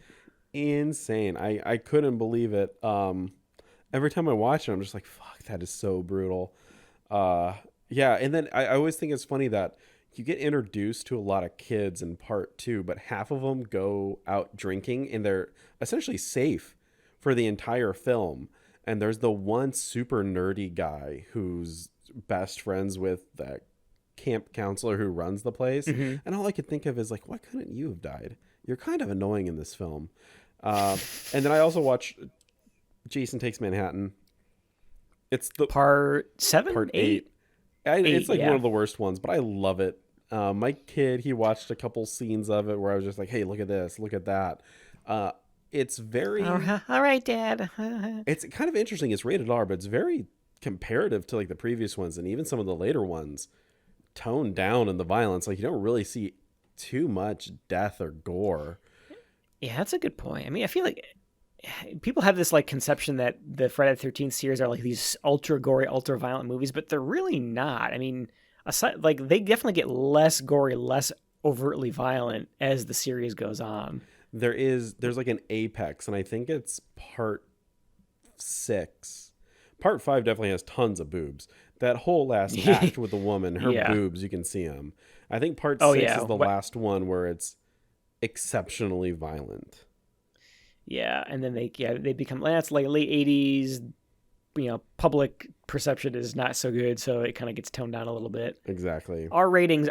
insane. I couldn't believe it. Every time I watch it, I'm just like, fuck, that is so brutal. Yeah, and then I always think it's funny that you get introduced to a lot of kids in Part 2, but half of them go out drinking and they're essentially safe for the entire film. And there's the one super nerdy guy who's best friends with the camp counselor who runs the place. And all I could think of is like, why couldn't you have died? You're kind of annoying in this film. And then I also watched Jason Takes Manhattan. It's the Part 7? Part 8. It's like yeah. one of the worst ones, but I love it. My kid, he watched a couple scenes of it where I was just like, hey, look at this, look at that. It's very... All right, Dad. It's kind of interesting. It's rated R, but it's very comparative to like the previous ones and even some of the later ones, toned down in the violence. Like, you don't really see too much death or gore. Yeah, that's a good point. I mean, I feel like people have this like conception that the Friday the 13th series are like these ultra gory, ultra violent movies, but they're really not. I mean, aside, like, they definitely get less gory, less overtly violent as the series goes on. There's like an apex, and I think it's Part 6. Part 5 definitely has tons of boobs. That whole last act with the woman, her boobs, you can see them. I think Part 6 is the last one where it's exceptionally violent. Yeah, and then they become, that's like late 80s, you know, public perception is not so good, so it kind of gets toned down a little bit. Exactly. Our ratings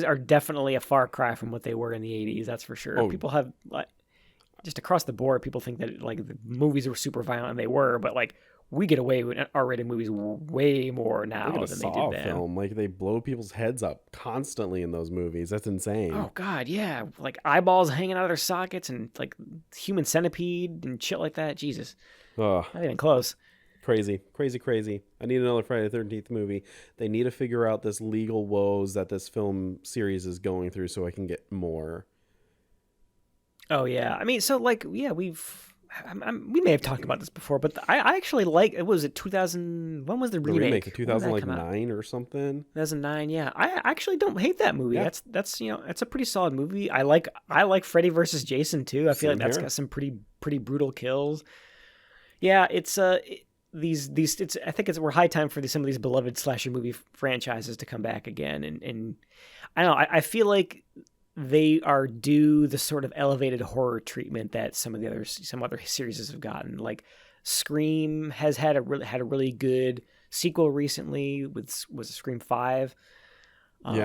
are definitely a far cry from what they were in the 80s, that's for sure. People have, like, just across the board, people think that like the movies were super violent, and they were, but like we get away with R-rated movies way more now than they did then. Film, like they blow people's heads up constantly in those movies. That's insane. Oh god, yeah, like eyeballs hanging out of their sockets and like human centipede and shit like that. Jesus, not even close. Crazy. I need another Friday the 13th movie. They need to figure out this legal woes that this film series is going through so I can get more. Oh yeah, I mean, so like, yeah, we may have talked about this before, but I actually like, it was it 2000, when was the remake? 2009 or something. 2009, yeah. I actually don't hate that movie. Yeah. That's you know, it's a pretty solid movie. I like Freddy versus Jason too. I feel like that's got some pretty brutal kills. Yeah, it's I think we're high time for some of these beloved slasher movie franchises to come back again, and I don't know, I feel like they are due the sort of elevated horror treatment that some other series have gotten. Like Scream has had a really good sequel recently was Scream 5.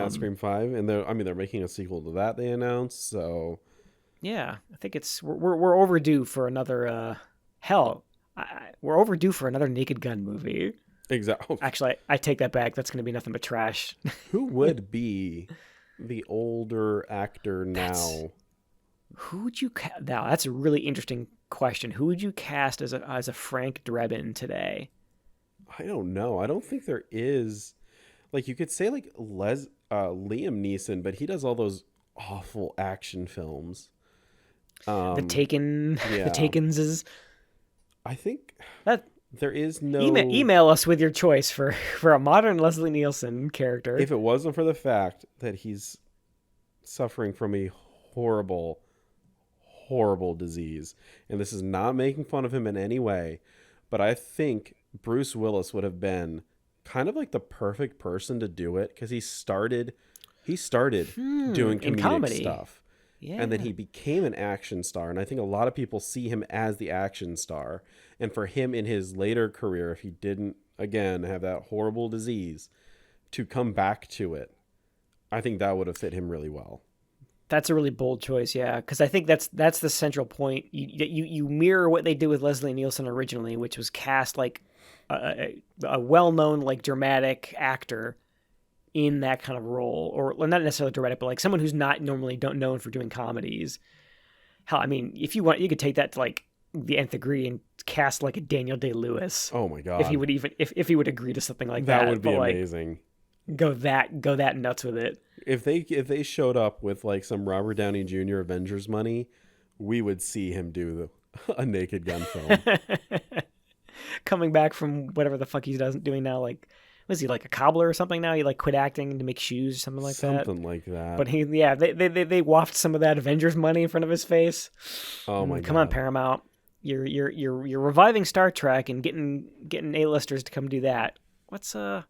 Scream 5, and they're making a sequel to that, they announced. So yeah, I think we're overdue for another we're overdue for another Naked Gun movie. Exactly. Actually, I take that back. That's going to be nothing but trash. Who would be the older actor now? Who would you now? That's a really interesting question. Who would you cast as a Frank Drebin today? I don't know. I don't think there is. Like, you could say like Liam Neeson, but he does all those awful action films. The Taken, the Takens is. I think that there is no email us with your choice for a modern Leslie Nielsen character. If it wasn't for the fact that he's suffering from a horrible disease, and this is not making fun of him in any way, but I think Bruce Willis would have been kind of like the perfect person to do it, because he started doing comedic stuff. Yeah. And then he became an action star. And I think a lot of people see him as the action star. And for him in his later career, if he didn't, again, have that horrible disease, to come back to it, I think that would have fit him really well. That's a really bold choice, yeah. Because I think that's the central point. You mirror what they did with Leslie Nielsen originally, which was cast like a well-known, like, dramatic actor in that kind of role, or not necessarily dramatic, but like someone who's not normally known for doing comedies. Hell, I mean, if you want, you could take that to like the nth degree and cast like a Daniel Day-Lewis. Oh my god! If he would if he would agree to something like that, that would be amazing. Go that nuts with it. If they showed up with like some Robert Downey Jr. Avengers money, we would see him do a Naked Gun film. Coming back from whatever the fuck he's doing now, like. Was he like a cobbler or something now? He like quit acting to make shoes or something like that. Something like that. But they waft some of that Avengers money in front of his face. Oh my god! Come on, Paramount! You're reviving Star Trek and getting A-listers to come do that. Let's do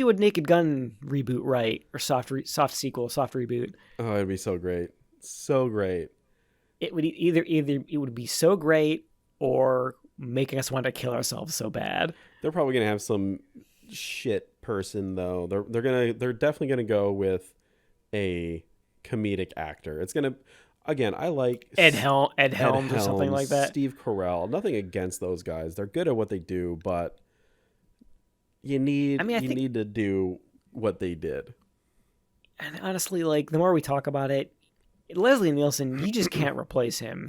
a Naked Gun reboot, right? Or soft sequel, soft reboot. Oh, it'd be so great, so great. It would either it would be so great or making us want to kill ourselves so bad. They're probably gonna have some shit person though. They're definitely gonna go with a comedic actor. It's gonna, again, I like Ed Helms or something like that. Steve Carell. Nothing against those guys. They're good at what they do, but you need to do what they did. And honestly, like, the more we talk about it, Leslie Nielsen, you just can't replace him.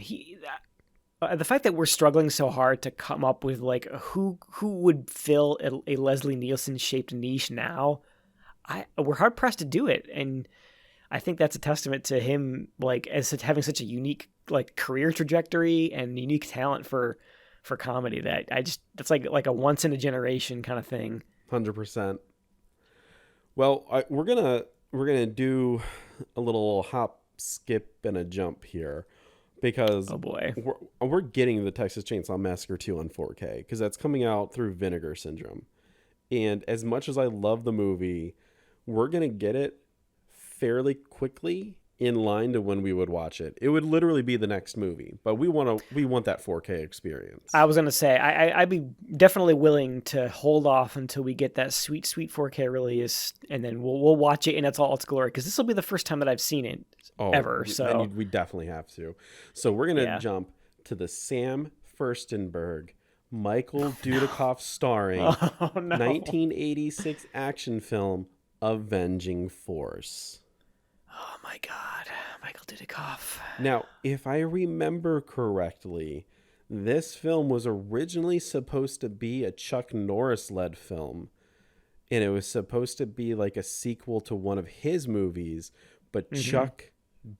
The fact that we're struggling so hard to come up with like who would fill a Leslie Nielsen shaped niche now, we're hard pressed to do it, and I think that's a testament to him, like, as having such a unique like career trajectory and unique talent for comedy that that's like a once in a generation kind of thing. 100%. Well, we're gonna do a little hop, skip, and a jump here. Because oh boy, we're getting the Texas Chainsaw Massacre 2 on 4K, because that's coming out through Vinegar Syndrome. And as much as I love the movie, we're going to get it fairly quickly in line to when we would watch it. It would literally be the next movie, but we want that 4K experience. I was going to say, I'd be definitely willing to hold off until we get that sweet 4K release, and then we'll watch it in all its glory, because this will be the first time that I've seen it ever. So we definitely have to. So we're going to jump to the Sam Furstenberg, Michael Dudikoff starring 1986 action film Avenging Force. Oh my God, Michael Dudikoff. Now, if I remember correctly, this film was originally supposed to be a Chuck Norris-led film, and it was supposed to be like a sequel to one of his movies, but Chuck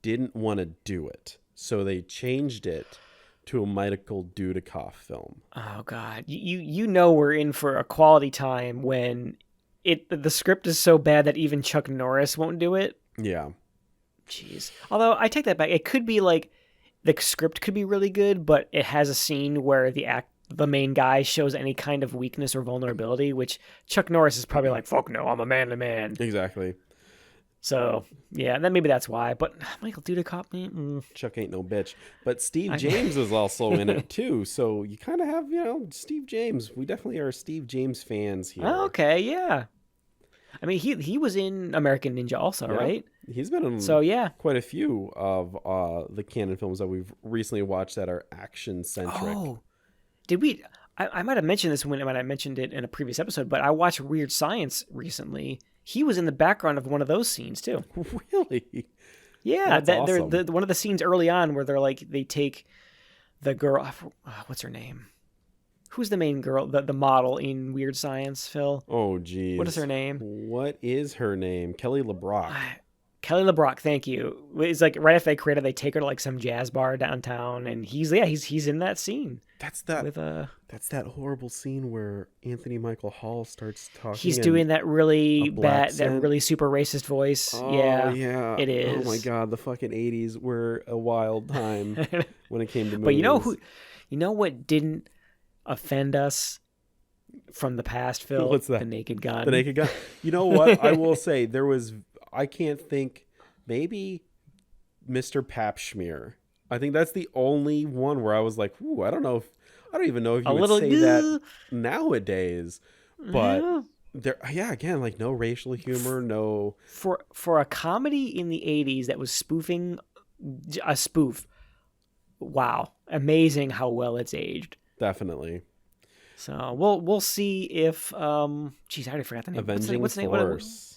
didn't want to do it, so they changed it to a Michael Dudikoff film. Oh God, you know we're in for a quality time when the script is so bad that even Chuck Norris won't do it. Yeah. Jeez. Although I take that back. It could be like the script could be really good, but it has a scene where the main guy shows any kind of weakness or vulnerability, which Chuck Norris is probably like, fuck no, I'm a man to man. Exactly. So, yeah, then maybe that's why. But Michael Dudikoff, Chuck ain't no bitch. But Steve James is also in it too. So you kind of have, Steve James. We definitely are Steve James fans here. Oh, okay, yeah. I mean, he was in American Ninja also, right? He's been in quite a few of the canon films that we've recently watched that are action-centric. Oh, did we... I might have mentioned this when I mentioned it in a previous episode, but I watched Weird Science recently. He was in the background of one of those scenes, too. Really? Yeah, That's awesome. One of the scenes early on where they take the girl. What's her name? Who's the main girl? The model in Weird Science, Phil? Oh, geez. What is her name? What is her name? Kelly LeBrock. Kelly LeBrock, thank you. It's like right after they created, they take her to like some jazz bar downtown, and he's in that scene. That's that. With That's that horrible scene where Anthony Michael Hall starts talking. He's doing that really bad, that accent. really super racist voice. Oh, yeah, it is. Oh my god, the fucking 80s were a wild time when it came to movies. But you know what didn't offend us from the past, Phil? What's that? The Naked Gun. The Naked Gun. You know what? I will say I can't think. Maybe Mr. Pap Schmear. I think that's the only one where I was like, "Ooh, I don't even know if you would say that nowadays." But again, like no racial humor, no. For a comedy in the 80s that was spoofing a spoof. Wow, amazing how well it's aged. Definitely. So we'll see if geez, I already forgot the name. Avenging Force.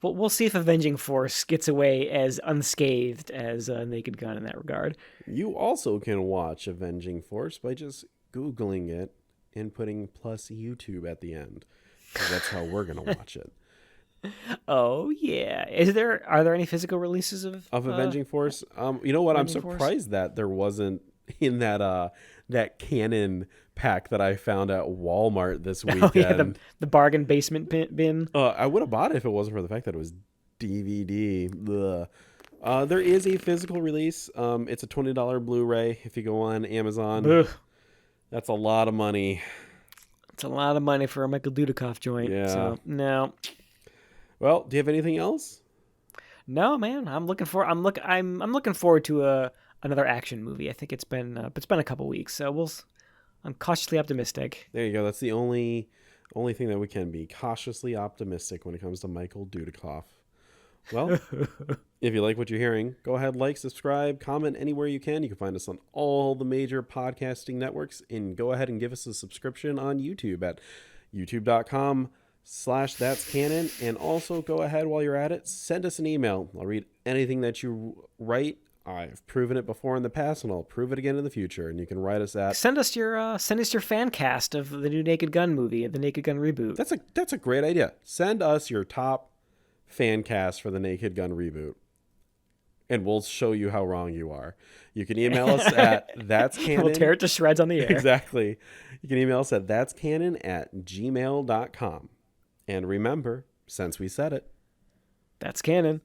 We'll see if Avenging Force gets away as unscathed as Naked Gun in that regard. You also can watch Avenging Force by just Googling it and putting plus YouTube at the end. That's how we're going to watch it. Oh, yeah. Are there any physical releases of Avenging Force? You know what? Avenging I'm surprised that there wasn't in that canon pack that I found at Walmart this weekend. Oh, yeah, the bargain basement bin. I would have bought it if it wasn't for the fact that it was DVD. Ugh. There is a physical release. It's a $20 Blu-ray if you go on Amazon. Ugh. That's a lot of money. It's a lot of money for a Michael Dudikoff joint. Yeah. So, no. Well, do you have anything else? No, man. I'm looking forward to another action movie. I think it's been a couple weeks, so I'm cautiously optimistic. There you go. That's the only thing that we can be cautiously optimistic when it comes to Michael Dudikoff. Well, if you like what you're hearing, go ahead, like, subscribe, comment anywhere you can. You can find us on all the major podcasting networks, and go ahead and give us a subscription on YouTube at youtube.com/that'scanon. And also go ahead while you're at it, send us an email. I'll read anything that you write. I've proven it before in the past, and I'll prove it again in the future. And you can write us at send us your fan cast of the new Naked Gun movie, the Naked Gun reboot. That's a great idea. Send us your top fan cast for the Naked Gun reboot, and we'll show you how wrong you are. You can email us at that'scanon. We'll tear it to shreds on the air. Exactly. You can email us at that'scanon@gmail.com. And remember, since we said it, that's canon.